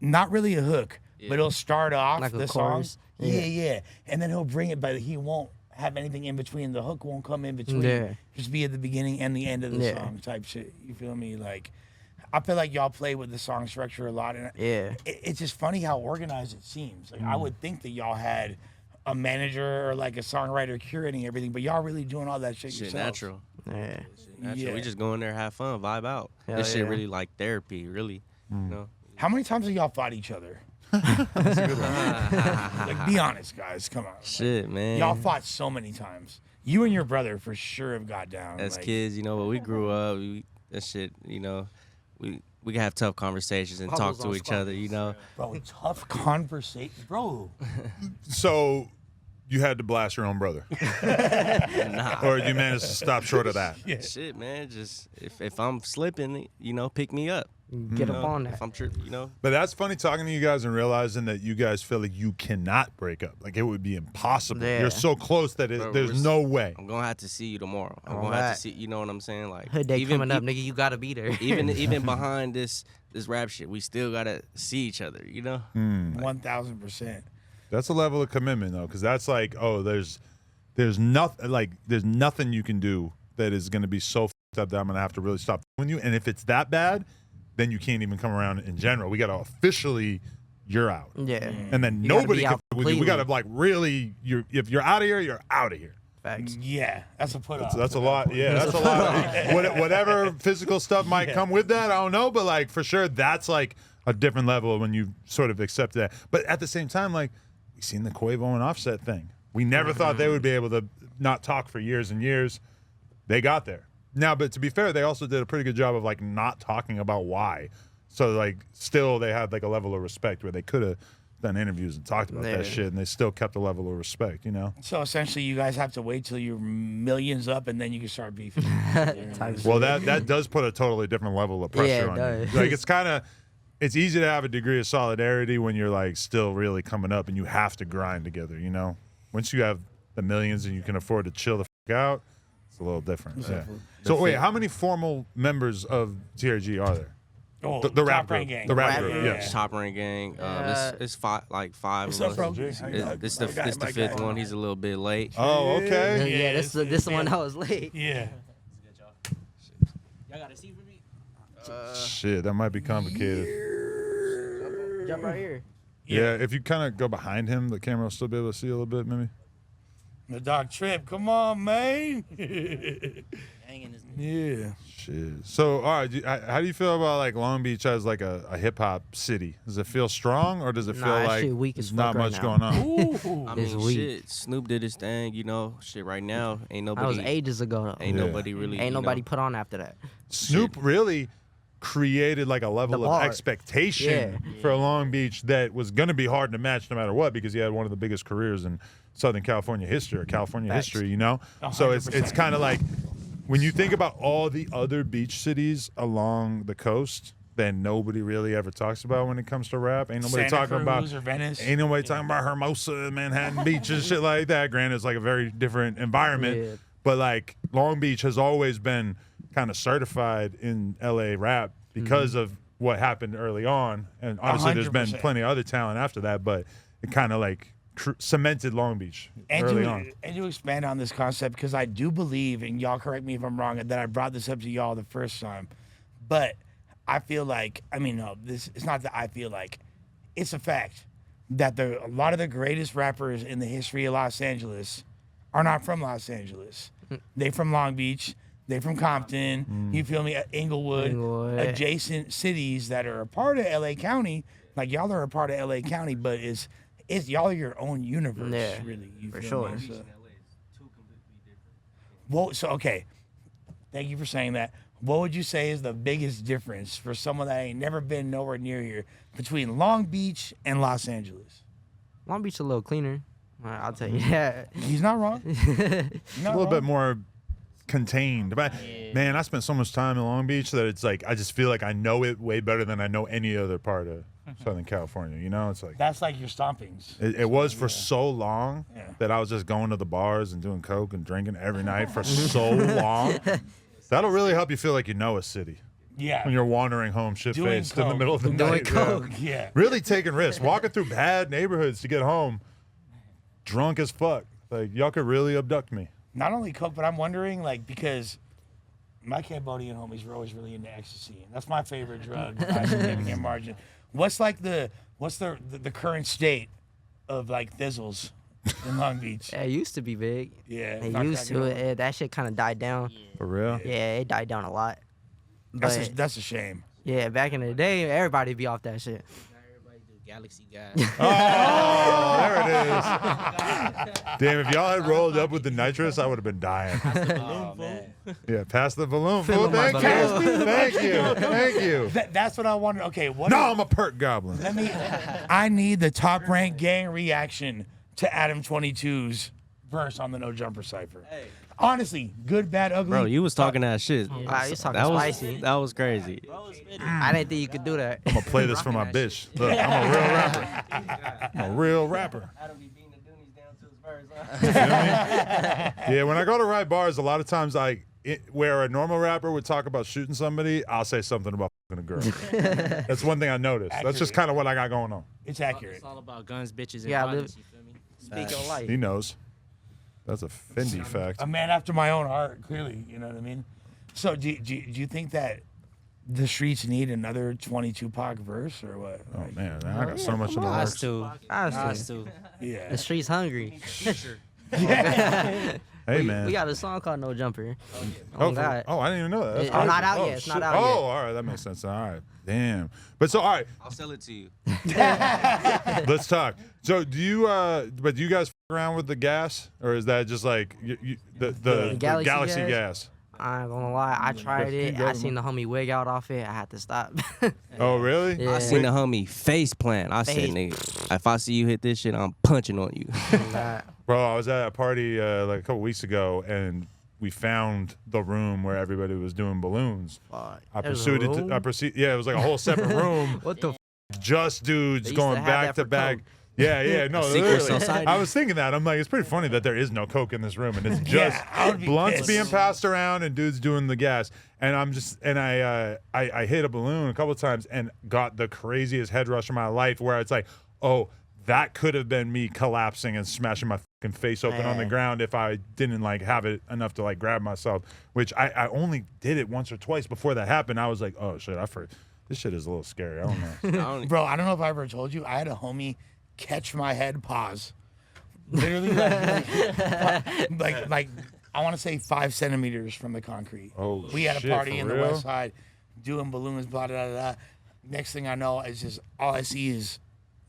[SPEAKER 2] not really a hook, but he'll start off
[SPEAKER 3] Like a
[SPEAKER 2] the song.
[SPEAKER 3] chorus.
[SPEAKER 2] Yeah,
[SPEAKER 3] Yeah.
[SPEAKER 2] yeah, and then he'll bring it, but he won't have anything in between. The hook won't come in between.
[SPEAKER 3] Yeah.
[SPEAKER 2] Just be at the beginning and the end of the
[SPEAKER 3] Yeah.
[SPEAKER 2] song type shit. You feel me? Like, I feel like y'all play with the song structure a lot, and
[SPEAKER 3] Yeah.
[SPEAKER 2] it's just funny how organized it seems. Like I would think that y'all had a manager or like a songwriter curating everything, but y'all really doing all that shit
[SPEAKER 4] shit
[SPEAKER 2] yourselves.
[SPEAKER 4] natural.
[SPEAKER 3] Yeah.
[SPEAKER 4] Natural.
[SPEAKER 2] Yeah.
[SPEAKER 4] We just go in there, have fun, vibe out.
[SPEAKER 3] Hell
[SPEAKER 4] This shit
[SPEAKER 3] yeah.
[SPEAKER 4] really like therapy, really. You know?
[SPEAKER 2] How many times have y'all fought each other? Like, be honest, guys. Come on.
[SPEAKER 4] Shit, man.
[SPEAKER 2] Y'all fought so many times. You and your brother for sure have got down.
[SPEAKER 4] As
[SPEAKER 2] like,
[SPEAKER 4] kids, you know, when we grew up, that shit, you know, we can have tough conversations and
[SPEAKER 3] Bubbles
[SPEAKER 4] talk to
[SPEAKER 3] on
[SPEAKER 4] each other, you know.
[SPEAKER 2] bro, tough conversation, bro.
[SPEAKER 1] So you had to blast your own brother, or you managed to stop short of that.
[SPEAKER 4] Shit, man, just if I'm slipping, you know, pick me up.
[SPEAKER 3] Get
[SPEAKER 4] You
[SPEAKER 3] up
[SPEAKER 4] know,
[SPEAKER 3] on
[SPEAKER 4] if
[SPEAKER 3] that.
[SPEAKER 4] I'm tripping, you know.
[SPEAKER 1] But that's funny talking to you guys and realizing that you guys feel like you cannot break up. Like it would be impossible.
[SPEAKER 3] Yeah.
[SPEAKER 1] You're so close that
[SPEAKER 4] Bro,
[SPEAKER 1] there's
[SPEAKER 4] we're
[SPEAKER 1] no way.
[SPEAKER 4] I'm gonna have to see you tomorrow. I'm
[SPEAKER 3] All
[SPEAKER 4] gonna have
[SPEAKER 3] right.
[SPEAKER 4] to see. You know what I'm saying? Like
[SPEAKER 3] Hood day
[SPEAKER 4] even
[SPEAKER 3] coming up, nigga. You gotta be there.
[SPEAKER 4] even behind this rap shit, we still gotta see each other. You know?
[SPEAKER 2] 1000%.
[SPEAKER 1] That's a level of commitment though, because that's like, oh, there's nothing you can do that is gonna be so fucked up that I'm gonna have to really stop doing you. And if it's that bad, then you can't even come around in general. We gotta officially, you're out.
[SPEAKER 3] Yeah.
[SPEAKER 1] And then
[SPEAKER 3] You gotta
[SPEAKER 1] nobody
[SPEAKER 3] be
[SPEAKER 1] can
[SPEAKER 3] out
[SPEAKER 1] fuck with you. We gotta
[SPEAKER 3] completely.
[SPEAKER 1] like really, if you're out of here, you're out of here.
[SPEAKER 3] Facts.
[SPEAKER 2] Yeah, that's a put off.
[SPEAKER 1] So that's a lot. Yeah, that's a lot. Whatever physical stuff might come with that, I don't know. But like for sure, that's like a different level when you sort of accept that. But at the same time, like we seen the Quavo and Offset thing. We never thought they would be able to not talk for years and years. They got there. Now, but to be fair, they also did a pretty good job of like not talking about why. So like still they had like a level of respect where they could have done interviews and talked about that shit, and they still kept a level of respect, you know?
[SPEAKER 2] So essentially, you guys have to wait till you're millions up, and then you can start beefing.
[SPEAKER 1] Well, that does put a totally different level of pressure on
[SPEAKER 3] does.
[SPEAKER 1] you. Like it's easy to have a degree of solidarity when you're like still really coming up and you have to grind together, you know? Once you have the millions and you can afford to chill the fuck out, it's a little different. Yeah. So wait, how many formal members of TRG are there?
[SPEAKER 2] Oh,
[SPEAKER 1] The rap group.
[SPEAKER 2] Rank Gang.
[SPEAKER 1] The rap
[SPEAKER 3] Rap
[SPEAKER 1] group,
[SPEAKER 3] Gang.
[SPEAKER 1] yes.
[SPEAKER 4] TopRankGang. It's five
[SPEAKER 2] What's up,
[SPEAKER 4] of
[SPEAKER 2] bro?
[SPEAKER 4] us.
[SPEAKER 2] How you doing?
[SPEAKER 4] It's the
[SPEAKER 2] My
[SPEAKER 4] fifth
[SPEAKER 2] guy.
[SPEAKER 4] one. He's a little bit late.
[SPEAKER 1] Oh, okay.
[SPEAKER 3] Yeah, this is the one that was late.
[SPEAKER 2] Yeah.
[SPEAKER 5] Y'all got a seat for me?
[SPEAKER 1] Shit, that might be complicated.
[SPEAKER 3] Jump right here.
[SPEAKER 1] Yeah, if you kind of go behind him, the camera will still be able to see a little bit, maybe.
[SPEAKER 2] The dog Trip, come on, man.
[SPEAKER 5] Hanging this
[SPEAKER 2] Yeah.
[SPEAKER 1] Shit. So, all right, how do you feel about like Long Beach as like a hip hop city? Does it feel strong, or does it feel
[SPEAKER 3] that
[SPEAKER 1] like
[SPEAKER 3] shit weak
[SPEAKER 1] there's
[SPEAKER 3] as
[SPEAKER 1] not
[SPEAKER 3] fuck right
[SPEAKER 1] much
[SPEAKER 3] now.
[SPEAKER 1] going on?
[SPEAKER 2] Ooh.
[SPEAKER 4] I
[SPEAKER 3] It's
[SPEAKER 4] mean,
[SPEAKER 3] weak.
[SPEAKER 4] shit. Snoop did his thing, you know. Shit, right now ain't
[SPEAKER 3] That was
[SPEAKER 4] nobody,
[SPEAKER 3] ages ago. Though.
[SPEAKER 4] ain't
[SPEAKER 1] Yeah.
[SPEAKER 4] nobody really,
[SPEAKER 3] Ain't
[SPEAKER 4] you
[SPEAKER 3] nobody
[SPEAKER 4] know,
[SPEAKER 3] put on after that.
[SPEAKER 1] Snoop really created like a level
[SPEAKER 3] The
[SPEAKER 1] of
[SPEAKER 3] bar.
[SPEAKER 1] expectation for Long Beach that was going to be hard to match no matter what, because he had one of the biggest careers in Southern California history, or California
[SPEAKER 3] Facts.
[SPEAKER 1] history, you know? So it's
[SPEAKER 2] 100%.
[SPEAKER 1] kind of like when you think about all the other beach cities along the coast that nobody really ever talks about when it comes to rap. Ain't nobody
[SPEAKER 2] Santa
[SPEAKER 1] talking about
[SPEAKER 2] Cruz or Venice.
[SPEAKER 1] Ain't nobody talking about Hermosa, Manhattan Beach, and shit like that. Granted, it's like a very different environment,
[SPEAKER 3] Yeah.
[SPEAKER 1] but like Long Beach has always been kind of certified in LA rap because of what happened early on. And obviously, there's been
[SPEAKER 2] 100%.
[SPEAKER 1] plenty of other talent after that, but it kind of like cemented Long Beach early on.
[SPEAKER 2] And to expand on this concept, because I do believe, and y'all correct me if I'm wrong, that I brought this up to y'all the first time, but I feel like, I mean, no, it's not that I feel like, it's a fact that a lot of the greatest rappers in the history of Los Angeles are not from Los Angeles. They from Long Beach. They from Compton. You feel me? Inglewood, adjacent cities that are a part of LA County. Like y'all are a part of LA County, but it's y'all are your own universe,
[SPEAKER 3] Yeah,
[SPEAKER 2] really. You
[SPEAKER 3] for
[SPEAKER 2] feel
[SPEAKER 3] sure.
[SPEAKER 2] me? So, well, so okay. Thank you for saying that. What would you say is the biggest difference for someone that ain't never been nowhere near here between Long Beach and Los Angeles?
[SPEAKER 3] Long Beach a little cleaner. I'll tell you that.
[SPEAKER 2] He's not wrong.
[SPEAKER 1] A little bit more contained. But man, I spent so much time in Long Beach that it's like I just feel like I know it way better than I know any other part of Southern California. You know, it's like
[SPEAKER 2] That's like your stompings.
[SPEAKER 1] it was for so long
[SPEAKER 2] Yeah.
[SPEAKER 1] that I was just going to the bars and doing coke and drinking every night for so long. That'll really help you feel like you know a city
[SPEAKER 2] Yeah.
[SPEAKER 1] when you're wandering home shit-faced in the
[SPEAKER 2] coke.
[SPEAKER 1] middle of the
[SPEAKER 3] Doing
[SPEAKER 1] night.
[SPEAKER 3] coke.
[SPEAKER 2] Yeah.
[SPEAKER 1] Really taking risks, walking through bad neighborhoods to get home, drunk as fuck. Like y'all could really abduct me.
[SPEAKER 2] Not only coke, but I'm wondering, like, because my Cambodian homies were always really into ecstasy, and that's my favorite drug by a significant margin. What's the current state of like thizzles in Long Beach?
[SPEAKER 3] It used to be big.
[SPEAKER 2] Yeah,
[SPEAKER 3] They
[SPEAKER 2] not
[SPEAKER 3] used
[SPEAKER 2] cracking
[SPEAKER 3] to
[SPEAKER 2] open.
[SPEAKER 3] it. That shit kind of died down.
[SPEAKER 1] For real?
[SPEAKER 3] Yeah, it died down a lot. But
[SPEAKER 2] That's a shame.
[SPEAKER 3] yeah, back in the day, everybody be off that shit.
[SPEAKER 5] Not everybody do Galaxy guys.
[SPEAKER 1] Oh, there it is. Damn, if y'all had rolled up with the nitrous, I would have been dying.
[SPEAKER 2] Oh man,
[SPEAKER 1] Yeah, pass the balloon.
[SPEAKER 3] Fill
[SPEAKER 1] Fool.
[SPEAKER 3] my
[SPEAKER 1] Thank
[SPEAKER 3] balloon.
[SPEAKER 1] you. Thank you. Thank you.
[SPEAKER 2] that's what I wanted. Okay, what?
[SPEAKER 1] No, I'm a perk goblin.
[SPEAKER 2] I need the top rank gang reaction to Adam 22's verse on the No Jumper Cipher. Honestly, good, bad, ugly.
[SPEAKER 4] Bro, you was talking that shit.
[SPEAKER 3] Wow, you was talking
[SPEAKER 4] That was
[SPEAKER 3] spicy.
[SPEAKER 4] that was crazy.
[SPEAKER 3] I didn't think you could do that.
[SPEAKER 1] I'm gonna play this for my bitch. Look, I'm a real rapper. I'm a real rapper. You feel me? Yeah, when I go to write bars, a lot of times where a normal rapper would talk about shooting somebody, I'll say something about fucking a girl. That's one thing I noticed. That's just kind of what I got going on.
[SPEAKER 2] It's accurate.
[SPEAKER 5] It's all about guns, bitches, and
[SPEAKER 3] Yeah,
[SPEAKER 5] violence. You feel me?
[SPEAKER 3] Speak your life.
[SPEAKER 1] He knows. That's a Fendi fact.
[SPEAKER 2] A man after my own heart, clearly. You know what I mean? So do you think that the streets need another 22 Pac verse or what?
[SPEAKER 1] Oh man, I got so much in the
[SPEAKER 5] Us
[SPEAKER 1] works.
[SPEAKER 5] too.
[SPEAKER 3] Honestly.
[SPEAKER 5] Us too.
[SPEAKER 2] Yeah.
[SPEAKER 3] The streets hungry.
[SPEAKER 1] Hey man.
[SPEAKER 3] We got a song called No Jumper.
[SPEAKER 1] Oh,
[SPEAKER 3] God.
[SPEAKER 1] I didn't even know that. That's
[SPEAKER 3] It's
[SPEAKER 1] crazy.
[SPEAKER 3] not out
[SPEAKER 1] Oh,
[SPEAKER 3] yet. It's
[SPEAKER 1] shit.
[SPEAKER 3] not out
[SPEAKER 1] Oh,
[SPEAKER 3] yet.
[SPEAKER 1] all right, that makes sense. All right, damn. But so, all right,
[SPEAKER 4] I'll sell it to you.
[SPEAKER 1] let's talk. So, do you guys f- around with the gas, or is that just like the
[SPEAKER 3] Galaxy
[SPEAKER 1] Galaxy
[SPEAKER 3] gas?
[SPEAKER 1] gas?
[SPEAKER 3] I ain't gonna lie, I tried it. I seen the homie wig out off it. I had to stop.
[SPEAKER 1] Oh, really?
[SPEAKER 3] Yeah.
[SPEAKER 4] I seen the homie face plant. I said,
[SPEAKER 3] Face-
[SPEAKER 4] nigga, if I see you hit this shit, I'm punching on you.
[SPEAKER 1] Bro, I was at a party like a couple weeks ago, and we found the room where everybody was doing balloons.
[SPEAKER 3] Fuck.
[SPEAKER 1] I
[SPEAKER 3] There's a
[SPEAKER 1] proceeded to.
[SPEAKER 3] room?
[SPEAKER 1] I proceed. Yeah, it was like a whole separate room.
[SPEAKER 3] What the?
[SPEAKER 1] Just dudes
[SPEAKER 3] They used
[SPEAKER 1] going
[SPEAKER 3] to have
[SPEAKER 1] back
[SPEAKER 3] that
[SPEAKER 1] to
[SPEAKER 3] for
[SPEAKER 1] back.
[SPEAKER 3] coke.
[SPEAKER 1] Yeah, no,
[SPEAKER 4] secret
[SPEAKER 1] literally.
[SPEAKER 4] society.
[SPEAKER 1] I was thinking that. I'm like, it's pretty funny that there is no coke in this room, and it's
[SPEAKER 2] Yeah,
[SPEAKER 1] just
[SPEAKER 2] I would be
[SPEAKER 1] blunts
[SPEAKER 2] pissed.
[SPEAKER 1] being passed around and dudes doing the gas. And I hit a balloon a couple of times and got the craziest head rush of my life, where it's like, oh, that could have been me collapsing and smashing my fucking face open on the
[SPEAKER 3] Man.
[SPEAKER 1] ground if I didn't like have it enough to like grab myself. Which I only did it once or twice before that happened. I was like, oh shit, this shit is a little scary. I don't know.
[SPEAKER 4] I don't-
[SPEAKER 2] Bro, I don't know if I ever told you. I had a homie catch my head, pause. Literally, like I want to say 5 centimeters from the concrete.
[SPEAKER 1] Oh,
[SPEAKER 2] we had a
[SPEAKER 1] shit,
[SPEAKER 2] party
[SPEAKER 1] for
[SPEAKER 2] in the
[SPEAKER 1] real?
[SPEAKER 2] west side, doing balloons, blah, blah, blah, blah. Next thing I know, it's just all I see is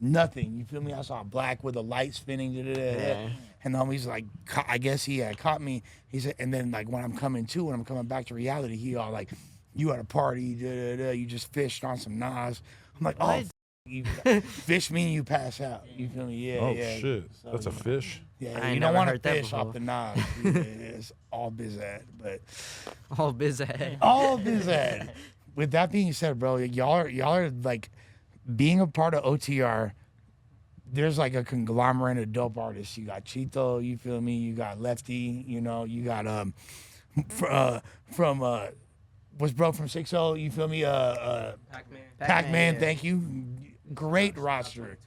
[SPEAKER 2] nothing. You feel me? I saw black with a light spinning,
[SPEAKER 3] Yeah.
[SPEAKER 2] and the homie's like, I guess he had caught me. He said, and then like when I'm coming back to reality, he all like, you at a party, you just fished on some Nas. I'm like, oh, you fish mean you pass out. You feel me? Yeah,
[SPEAKER 1] Oh
[SPEAKER 2] yeah.
[SPEAKER 1] shit,
[SPEAKER 2] So,
[SPEAKER 1] that's a
[SPEAKER 2] you know,
[SPEAKER 1] fish.
[SPEAKER 2] Yeah,
[SPEAKER 3] I
[SPEAKER 2] you
[SPEAKER 3] ain't
[SPEAKER 2] don't
[SPEAKER 3] never
[SPEAKER 2] want to
[SPEAKER 3] heard that
[SPEAKER 2] fish off
[SPEAKER 3] before.
[SPEAKER 2] the Nas. It's all bizad, but
[SPEAKER 3] Oh, bizarre.
[SPEAKER 2] all bizad. With that being said, bro, y'all are like being a part of OTR. There's like a conglomerate of dope artists. You got Cheeto, you feel me? You got Lefty, you know. You got from what's bro from 6-0, you feel me? Pac-Man,
[SPEAKER 3] yeah.
[SPEAKER 2] thank you. Great roster.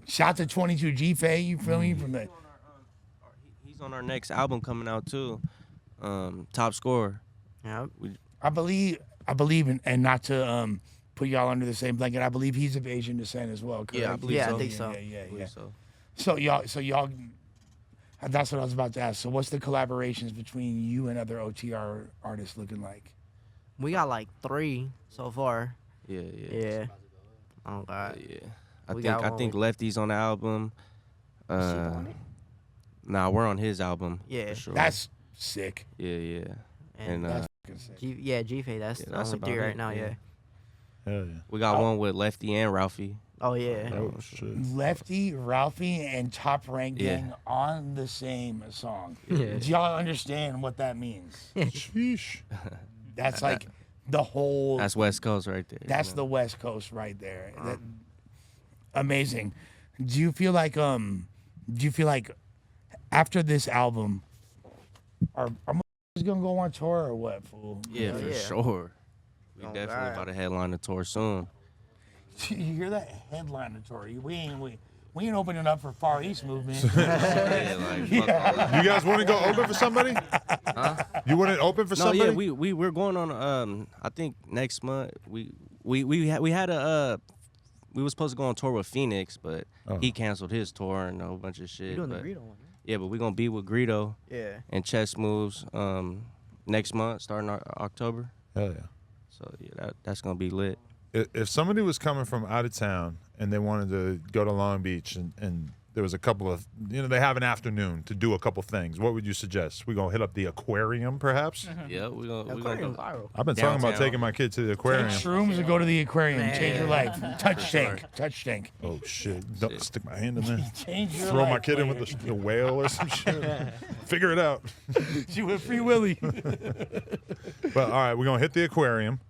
[SPEAKER 2] Shout to 22 G-Fay, you feel me? From the
[SPEAKER 4] He's on our next album coming out too. Top scorer.
[SPEAKER 3] Yep.
[SPEAKER 2] I believe in, and not to put y'all under the same blanket. I believe he's of Asian descent as well. Correct?
[SPEAKER 4] Yeah, I believe
[SPEAKER 3] Yeah, I
[SPEAKER 4] so.
[SPEAKER 3] think so.
[SPEAKER 2] Yeah.
[SPEAKER 4] So
[SPEAKER 2] So y'all. That's what I was about to ask. So what's the collaborations between you and other OTR artists looking like?
[SPEAKER 3] We got like 3 so far.
[SPEAKER 4] yeah.
[SPEAKER 3] Yeah. Oh God.
[SPEAKER 4] Yeah.
[SPEAKER 3] We got
[SPEAKER 4] I
[SPEAKER 3] one
[SPEAKER 4] think
[SPEAKER 3] with-
[SPEAKER 4] Lefty's on the album. Nah, we're on his album.
[SPEAKER 3] Yeah.
[SPEAKER 4] For sure.
[SPEAKER 2] That's sick.
[SPEAKER 4] yeah.
[SPEAKER 3] And
[SPEAKER 4] And
[SPEAKER 2] That's fucking sick.
[SPEAKER 3] G-Fay, that's
[SPEAKER 4] Yeah,
[SPEAKER 3] the
[SPEAKER 4] that's
[SPEAKER 3] only
[SPEAKER 4] about
[SPEAKER 3] 3 right
[SPEAKER 4] it,
[SPEAKER 3] now,
[SPEAKER 4] yeah.
[SPEAKER 3] yeah.
[SPEAKER 1] Hell yeah.
[SPEAKER 4] we got one with Lefty and Ralphie.
[SPEAKER 3] Oh yeah.
[SPEAKER 1] Oh shit.
[SPEAKER 2] Lefty, Ralphie, and Top Rank
[SPEAKER 4] Yeah.
[SPEAKER 2] Gang on the same song.
[SPEAKER 3] Yeah.
[SPEAKER 2] Do y'all understand what that means?
[SPEAKER 1] Sheesh.
[SPEAKER 2] That's like the whole.
[SPEAKER 4] That's West Coast right there.
[SPEAKER 2] That's the West Coast right there. Amazing. Do you feel like after this album, are motherfuckers gonna go on tour or what, fool?
[SPEAKER 4] Yeah, for
[SPEAKER 3] Yeah.
[SPEAKER 4] sure. We
[SPEAKER 3] Oh,
[SPEAKER 4] definitely
[SPEAKER 3] God.
[SPEAKER 4] about to headline the tour soon.
[SPEAKER 2] You hear that headline tour? We ain't opening up for Far East movement.
[SPEAKER 4] Yeah, like, fuck all that.
[SPEAKER 1] You guys want to go open for somebody? You want to open for
[SPEAKER 4] No,
[SPEAKER 1] somebody?
[SPEAKER 4] yeah, we're going on. I think next month we had a we was supposed to go on tour with Phoenix, but he canceled his tour and a whole bunch of shit.
[SPEAKER 3] You doing the
[SPEAKER 4] but-
[SPEAKER 3] Greedo one,
[SPEAKER 4] Yeah, but we're gonna be with Greedo
[SPEAKER 3] yeah?
[SPEAKER 4] and Chess Moves next month, starting October.
[SPEAKER 1] Hell yeah.
[SPEAKER 4] So yeah, that's gonna be lit.
[SPEAKER 1] If somebody was coming from out of town and they wanted to go to Long Beach and there was a couple of, they have an afternoon to do a couple things, what would you suggest? We gonna hit up the aquarium, perhaps?
[SPEAKER 4] Yeah, we're gonna
[SPEAKER 3] Aquarium
[SPEAKER 4] go.
[SPEAKER 3] viral.
[SPEAKER 1] I've been talking about
[SPEAKER 4] Downtown.
[SPEAKER 1] taking my kid to the
[SPEAKER 2] Take
[SPEAKER 1] aquarium.
[SPEAKER 2] shrooms and go to the aquarium. Change your life. Touch tank.
[SPEAKER 1] Oh shit! Don't stick my hand in there.
[SPEAKER 2] Change your
[SPEAKER 1] Throw
[SPEAKER 2] life.
[SPEAKER 1] my kid in with the whale or some shit. Figure it out.
[SPEAKER 2] She went Free Willy.
[SPEAKER 1] But all right, we're gonna hit the aquarium.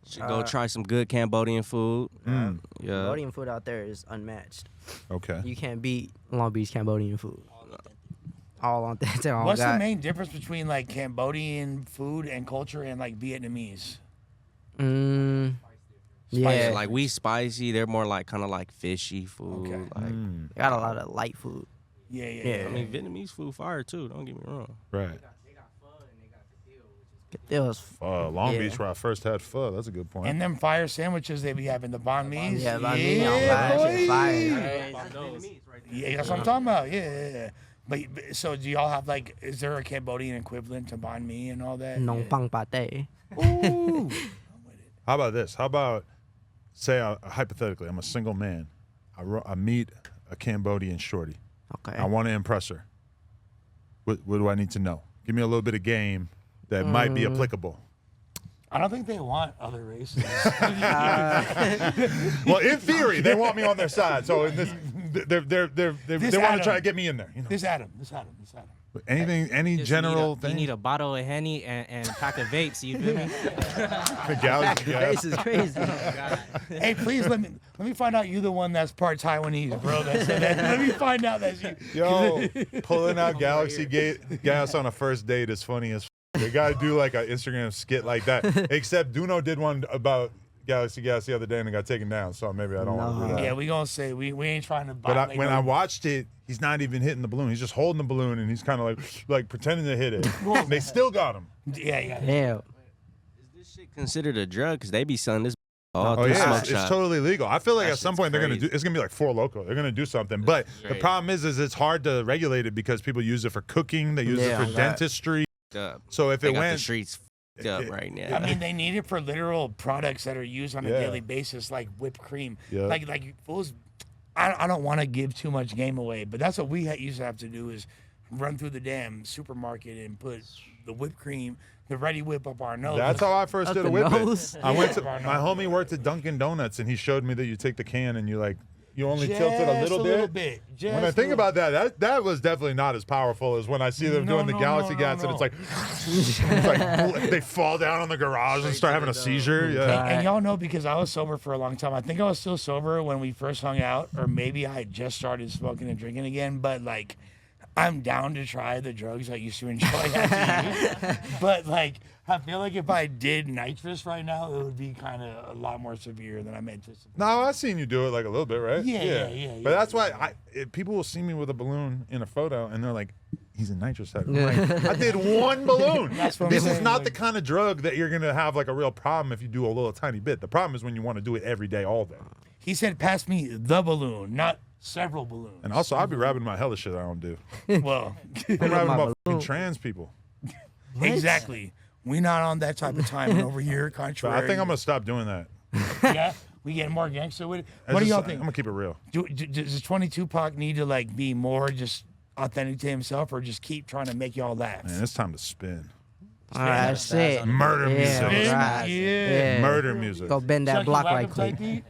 [SPEAKER 4] Should go try some good Cambodian food. Yeah.
[SPEAKER 3] Cambodian food out there is unmatched.
[SPEAKER 1] Okay.
[SPEAKER 3] You can't beat Long Beach Cambodian food. All on that. Oh,
[SPEAKER 2] What's the
[SPEAKER 3] God.
[SPEAKER 2] main difference between like Cambodian food and culture and like Vietnamese?
[SPEAKER 3] Yeah,
[SPEAKER 4] Like we spicy, they're more like kind of like fishy food.
[SPEAKER 2] Okay.
[SPEAKER 4] Like
[SPEAKER 3] got a lot of light food.
[SPEAKER 2] Yeah.
[SPEAKER 3] Yeah.
[SPEAKER 4] I mean Vietnamese food fire too. Don't get me wrong.
[SPEAKER 1] Right.
[SPEAKER 3] It was
[SPEAKER 1] Long
[SPEAKER 3] Yeah.
[SPEAKER 1] Beach, where I first had pho. That's a good point.
[SPEAKER 2] And them fire sandwiches they be having, the banh mi's.
[SPEAKER 3] yeah, banh mi on
[SPEAKER 2] Yeah,
[SPEAKER 3] fire.
[SPEAKER 2] boy.
[SPEAKER 3] Fire.
[SPEAKER 2] Yeah, that's what I'm talking about. Yeah. But so do y'all have like, is there a Cambodian equivalent to banh mi and all that?
[SPEAKER 3] Nong pang pate.
[SPEAKER 2] Ooh.
[SPEAKER 1] How about this? How about, say, hypothetically, I'm a single man. I meet a Cambodian shorty.
[SPEAKER 3] Okay.
[SPEAKER 1] I want to impress her. What do I need to know? Give me a little bit of game. that might be applicable?
[SPEAKER 2] I don't think they want other races.
[SPEAKER 1] Well, in theory, they want me on their side. So in this, they want to try to get me in there. You know?
[SPEAKER 2] This Adam.
[SPEAKER 1] Anything, any general thing?
[SPEAKER 6] You need a bottle of Henny and a pack of vapes. You feel me?
[SPEAKER 1] The galaxy gas.
[SPEAKER 3] Face is crazy.
[SPEAKER 2] Hey, please let me find out you the one that's part Taiwanese, bro. Let me find out that's you.
[SPEAKER 1] Yo, pulling out Galaxy gas on a first date is funny as. They gotta do like an Instagram skit like that. Except Duno did one about Galaxy Gas the other day and it got taken down. So maybe I don't want to do that.
[SPEAKER 2] Yeah, we gonna say we ain't trying to.
[SPEAKER 1] But when I watched it, he's not even hitting the balloon. He's just holding the balloon and he's kind of like pretending to hit it. They still got him.
[SPEAKER 2] Yeah.
[SPEAKER 3] Damn.
[SPEAKER 4] Is this shit considered a drug? Because they be selling this all
[SPEAKER 1] Oh
[SPEAKER 4] through
[SPEAKER 1] yeah,
[SPEAKER 4] smoke
[SPEAKER 1] it's
[SPEAKER 4] shop.
[SPEAKER 1] totally legal. I feel like
[SPEAKER 4] That
[SPEAKER 1] at some
[SPEAKER 4] shit's
[SPEAKER 1] point they're gonna
[SPEAKER 4] crazy.
[SPEAKER 1] do. It's gonna be like Four Loko. They're gonna do something. But the
[SPEAKER 4] Straight.
[SPEAKER 1] problem is it's hard to regulate it because people use it for cooking. They use it for
[SPEAKER 3] Yeah.
[SPEAKER 1] dentistry.
[SPEAKER 4] Up.
[SPEAKER 1] So if
[SPEAKER 4] They
[SPEAKER 1] it
[SPEAKER 4] got the
[SPEAKER 1] went,
[SPEAKER 4] streets f***ed up right now.
[SPEAKER 2] I mean, they need it for literal products that are used on a
[SPEAKER 1] Yeah.
[SPEAKER 2] daily basis, like whipped cream.
[SPEAKER 1] Yeah.
[SPEAKER 2] Like you fools. I don't want to give too much game away, but that's what we used to have to do is run through the damn supermarket and put the whipped cream, the ready whip up our nose.
[SPEAKER 1] that's how I first
[SPEAKER 3] Up
[SPEAKER 1] did a
[SPEAKER 3] the
[SPEAKER 1] whip
[SPEAKER 3] nose?
[SPEAKER 1] it. I went to
[SPEAKER 2] Yeah.
[SPEAKER 1] my homie worked at Dunkin' Donuts and he showed me that you take the can and you only tilt it a little bit.
[SPEAKER 2] Just
[SPEAKER 1] When I think about that was definitely not as powerful as when I see them doing the Galaxy Gas and it's like they fall down on the garage and start having a seizure. Yeah.
[SPEAKER 2] And y'all know because I was sober for a long time. I think I was still sober when we first hung out, or maybe I had just started smoking and drinking again. But like, I'm down to try the drugs I used to enjoy having use. But like, I feel like if I did nitrous right now, it would be kind of a lot more severe than I'm anticipating.
[SPEAKER 1] No, I've seen you do it like a little bit, right?
[SPEAKER 2] Yeah.
[SPEAKER 1] But that's why people will see me with a balloon in a photo and they're like, he's a nitrous head. I'm like, I did one balloon.
[SPEAKER 2] That's what I'm
[SPEAKER 1] This is
[SPEAKER 2] saying,
[SPEAKER 1] not
[SPEAKER 2] like-
[SPEAKER 1] the kind of drug that you're going to have like a real problem if you do a little tiny bit. The problem is when you want to do it every day, all day.
[SPEAKER 2] He said, "Pass me the balloon, not several balloons."
[SPEAKER 1] And also, I'll be rapping about hella shit I don't do.
[SPEAKER 2] Well,
[SPEAKER 1] I'm rapping
[SPEAKER 3] my
[SPEAKER 1] about fucking
[SPEAKER 3] balloon.
[SPEAKER 1] trans people.
[SPEAKER 2] exactly. We're not on that type of time over here.
[SPEAKER 1] But
[SPEAKER 2] Contrary.
[SPEAKER 1] I think I'm going to stop doing that.
[SPEAKER 2] Yeah, we getting more gangster with it.
[SPEAKER 1] It's
[SPEAKER 2] What do
[SPEAKER 1] just-
[SPEAKER 2] y'all
[SPEAKER 1] I'm
[SPEAKER 2] think?
[SPEAKER 1] going to keep it real.
[SPEAKER 2] Does 22 Pac need to like be more just authentic to himself, or just keep trying to make y'all laugh?
[SPEAKER 1] Man, it's time to spin.
[SPEAKER 3] All right, shit.
[SPEAKER 1] Murder
[SPEAKER 3] Yeah,
[SPEAKER 1] music.
[SPEAKER 3] right.
[SPEAKER 2] Yeah.
[SPEAKER 1] Murder music.
[SPEAKER 3] Go bend that
[SPEAKER 2] Chucky
[SPEAKER 3] block
[SPEAKER 2] Wackum
[SPEAKER 3] right quick.
[SPEAKER 2] type beat?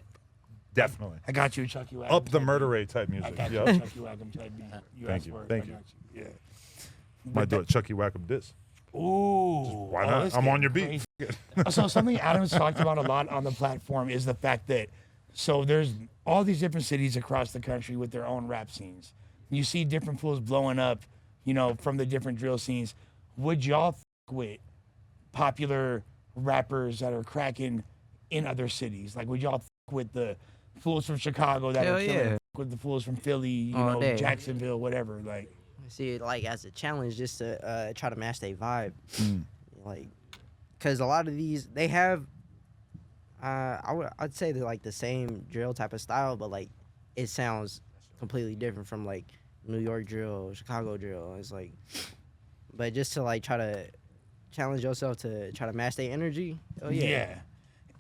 [SPEAKER 1] Definitely.
[SPEAKER 2] I got you, Chucky Wackum.
[SPEAKER 1] Up the
[SPEAKER 2] type
[SPEAKER 1] murder
[SPEAKER 2] beat.
[SPEAKER 1] rate type
[SPEAKER 2] I
[SPEAKER 1] music.
[SPEAKER 2] got you,
[SPEAKER 1] Yep.
[SPEAKER 2] Chucky Wackum type beat.
[SPEAKER 1] Thank
[SPEAKER 2] asked
[SPEAKER 1] you,
[SPEAKER 2] for it,
[SPEAKER 1] thank
[SPEAKER 2] I
[SPEAKER 1] you.
[SPEAKER 2] got you. Yeah.
[SPEAKER 1] Might do a Chucky Wackum diss.
[SPEAKER 2] Ooh.
[SPEAKER 1] Why not?
[SPEAKER 2] it's
[SPEAKER 1] I'm on your
[SPEAKER 2] getting
[SPEAKER 1] beat.
[SPEAKER 2] crazy. So something Adam's talked about a lot on the platform is the fact that so there's all these different cities across the country with their own rap scenes. You see different fools blowing up, from the different drill scenes. Would y'all with popular rappers that are cracking in other cities? Like, would y'all with the fools from Chicago that
[SPEAKER 3] Hell
[SPEAKER 2] are killing?
[SPEAKER 3] yeah.
[SPEAKER 2] With the fools from Philly,
[SPEAKER 3] All day.
[SPEAKER 2] Jacksonville, whatever. Like,
[SPEAKER 3] I see it like as a challenge just to try to match their vibe. Like, because a lot of these, they have, I'd say they're like the same drill type of style, but like it sounds completely different from like New York drill, Chicago drill. It's like, but just to like try to challenge yourself to try to match their energy. Oh yeah.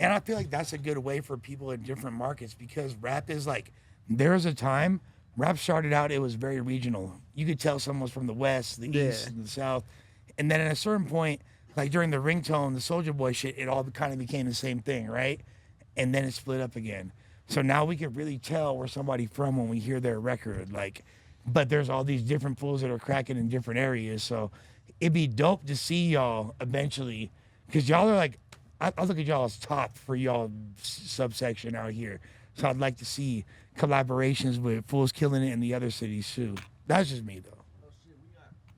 [SPEAKER 2] And I feel like that's a good way for people in different markets because rap is like, there's a time rap started out, it was very regional. You could tell someone was from the West, the East, and the South. And then at a certain point, like during the ringtone, the Soulja Boy shit, it all kind of became the same thing, right? And then it split up again. So now we can really tell where somebody from when we hear their record. Like, but there's all these different fools that are cracking in different areas. So it'd be dope to see y'all eventually, because y'all are like, I look at y'all as top for y'all subsection out here. So I'd like to see collaborations with fools killing it in the other cities too. That's just me though.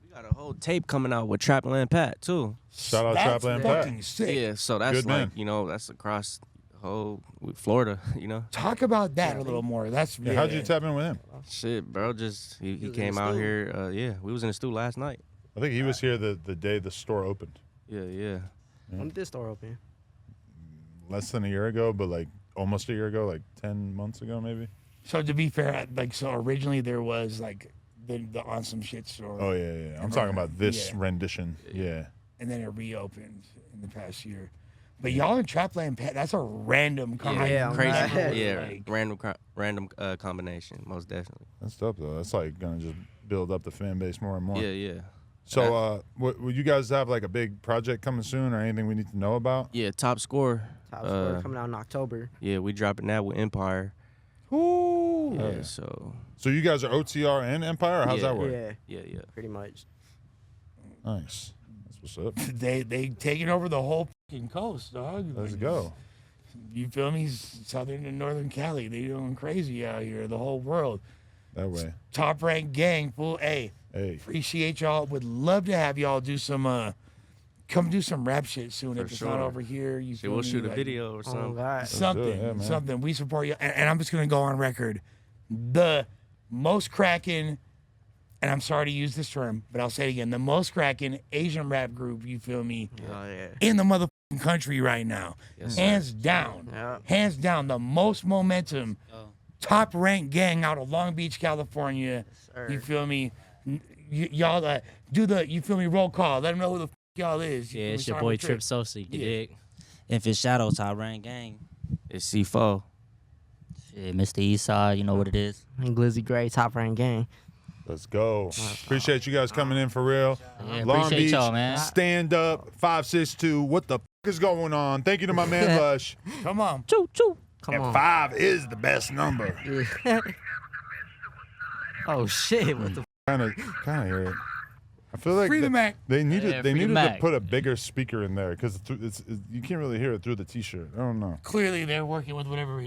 [SPEAKER 4] We got a whole tape coming out with Trapland Pat too.
[SPEAKER 1] Shout out
[SPEAKER 2] That's
[SPEAKER 1] Trapland
[SPEAKER 2] fucking
[SPEAKER 1] Pat.
[SPEAKER 2] sick.
[SPEAKER 4] Yeah, so that's
[SPEAKER 1] Good man.
[SPEAKER 4] like, that's across the whole Florida,
[SPEAKER 2] Talk about that a little more. That's
[SPEAKER 1] Yeah, how'd you tap in with him?
[SPEAKER 4] Shit, bro, just he
[SPEAKER 3] was in
[SPEAKER 4] came
[SPEAKER 3] the
[SPEAKER 4] out
[SPEAKER 3] stew.
[SPEAKER 4] here. We was in the stew last night.
[SPEAKER 1] I think he was here the day the store opened.
[SPEAKER 4] Yeah.
[SPEAKER 3] When did this store open?
[SPEAKER 1] Less than a year ago, but like almost a year ago, like 10 months ago maybe.
[SPEAKER 2] So to be fair, like so originally there was like the on some shit store.
[SPEAKER 1] Oh yeah. I'm talking about this
[SPEAKER 2] Yeah.
[SPEAKER 1] rendition. Yeah.
[SPEAKER 2] And then it reopened in the past year. But y'all in Trapland Pat, that's a random combination.
[SPEAKER 3] Yeah,
[SPEAKER 4] Crazy.
[SPEAKER 3] right.
[SPEAKER 4] Yeah,
[SPEAKER 2] Like,
[SPEAKER 4] random combination, most definitely.
[SPEAKER 1] That's dope though. That's like gonna just build up the fan base more and more.
[SPEAKER 4] Yeah.
[SPEAKER 1] So, will you guys have like a big project coming soon, or anything we need to know about?
[SPEAKER 4] Yeah, top score.
[SPEAKER 3] Top Score coming out in October.
[SPEAKER 4] Yeah, we dropping that with Empire.
[SPEAKER 1] Ooh.
[SPEAKER 4] Yeah, so
[SPEAKER 1] So you guys are OTR and Empire, or how's
[SPEAKER 4] Yeah.
[SPEAKER 1] that work?
[SPEAKER 3] Yeah,
[SPEAKER 4] yeah.
[SPEAKER 3] pretty much.
[SPEAKER 1] Nice. That's what's up.
[SPEAKER 2] They taking over the whole fucking coast, dog.
[SPEAKER 1] Let's go.
[SPEAKER 2] You feel me? Southern and Northern Cali, they doing crazy out here. The whole world.
[SPEAKER 1] That way.
[SPEAKER 2] Top Rank Gang, fool. Hey,
[SPEAKER 1] Hey.
[SPEAKER 2] appreciate y'all. Would love to have y'all do some come do some rap shit soon
[SPEAKER 4] For
[SPEAKER 2] if it's
[SPEAKER 4] sure.
[SPEAKER 2] not over here. You
[SPEAKER 4] Shit,
[SPEAKER 2] feel
[SPEAKER 4] we'll
[SPEAKER 2] me?
[SPEAKER 4] shoot a
[SPEAKER 2] Like,
[SPEAKER 4] video or
[SPEAKER 3] Oh
[SPEAKER 4] something.
[SPEAKER 3] God.
[SPEAKER 1] do it,
[SPEAKER 2] Something,
[SPEAKER 1] yeah, man.
[SPEAKER 2] something. We support you, and I'm just gonna go on record. The most cracking, and I'm sorry to use this term, but I'll say it again: the most cracking Asian rap group. You feel me?
[SPEAKER 3] Oh yeah.
[SPEAKER 2] In the motherfucking country right now,
[SPEAKER 4] Yes, sir.
[SPEAKER 2] hands down,
[SPEAKER 3] Yeah.
[SPEAKER 2] hands down, the most momentum.
[SPEAKER 5] Oh.
[SPEAKER 2] Top Rank Gang out of Long Beach, California.
[SPEAKER 3] Sir.
[SPEAKER 2] You feel me? Y'all do the, you feel me, roll call. Let them know who the f y'all is. You
[SPEAKER 6] Yeah,
[SPEAKER 2] feel
[SPEAKER 6] it's
[SPEAKER 2] me?
[SPEAKER 6] your
[SPEAKER 2] Sorry,
[SPEAKER 6] boy
[SPEAKER 2] I'm
[SPEAKER 6] Trip Sosi. You
[SPEAKER 2] Yeah.
[SPEAKER 6] dig?
[SPEAKER 5] If it's Shadow, Top Rank Gang.
[SPEAKER 4] It's C4.
[SPEAKER 5] Shit, Mr. Eastside, you know what it is.
[SPEAKER 3] And Glizzy Gray, Top Rank Gang.
[SPEAKER 1] Let's go. Appreciate you guys coming in for real.
[SPEAKER 5] Yeah,
[SPEAKER 1] Long
[SPEAKER 5] appreciate
[SPEAKER 1] Beach,
[SPEAKER 5] y'all, man.
[SPEAKER 1] stand up, 562. What the f is going on? Thank you to my man Lush.
[SPEAKER 2] Come on.
[SPEAKER 3] Choo choo. Come
[SPEAKER 1] And
[SPEAKER 3] on.
[SPEAKER 1] 5 is the best number.
[SPEAKER 3] Oh shit! What the?
[SPEAKER 1] Kind of hear it. I feel like
[SPEAKER 2] Free the Mac.
[SPEAKER 1] they needed
[SPEAKER 5] Yeah,
[SPEAKER 1] they
[SPEAKER 5] free the
[SPEAKER 1] needed to
[SPEAKER 5] Mac.
[SPEAKER 1] put a bigger speaker in there because you can't really hear it through the t-shirt. I don't know.
[SPEAKER 2] Clearly, they're working with whatever.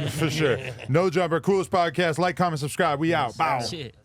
[SPEAKER 1] For sure. No Jumper, coolest podcast. Like, comment, subscribe. We out. Bow.
[SPEAKER 5] Shit.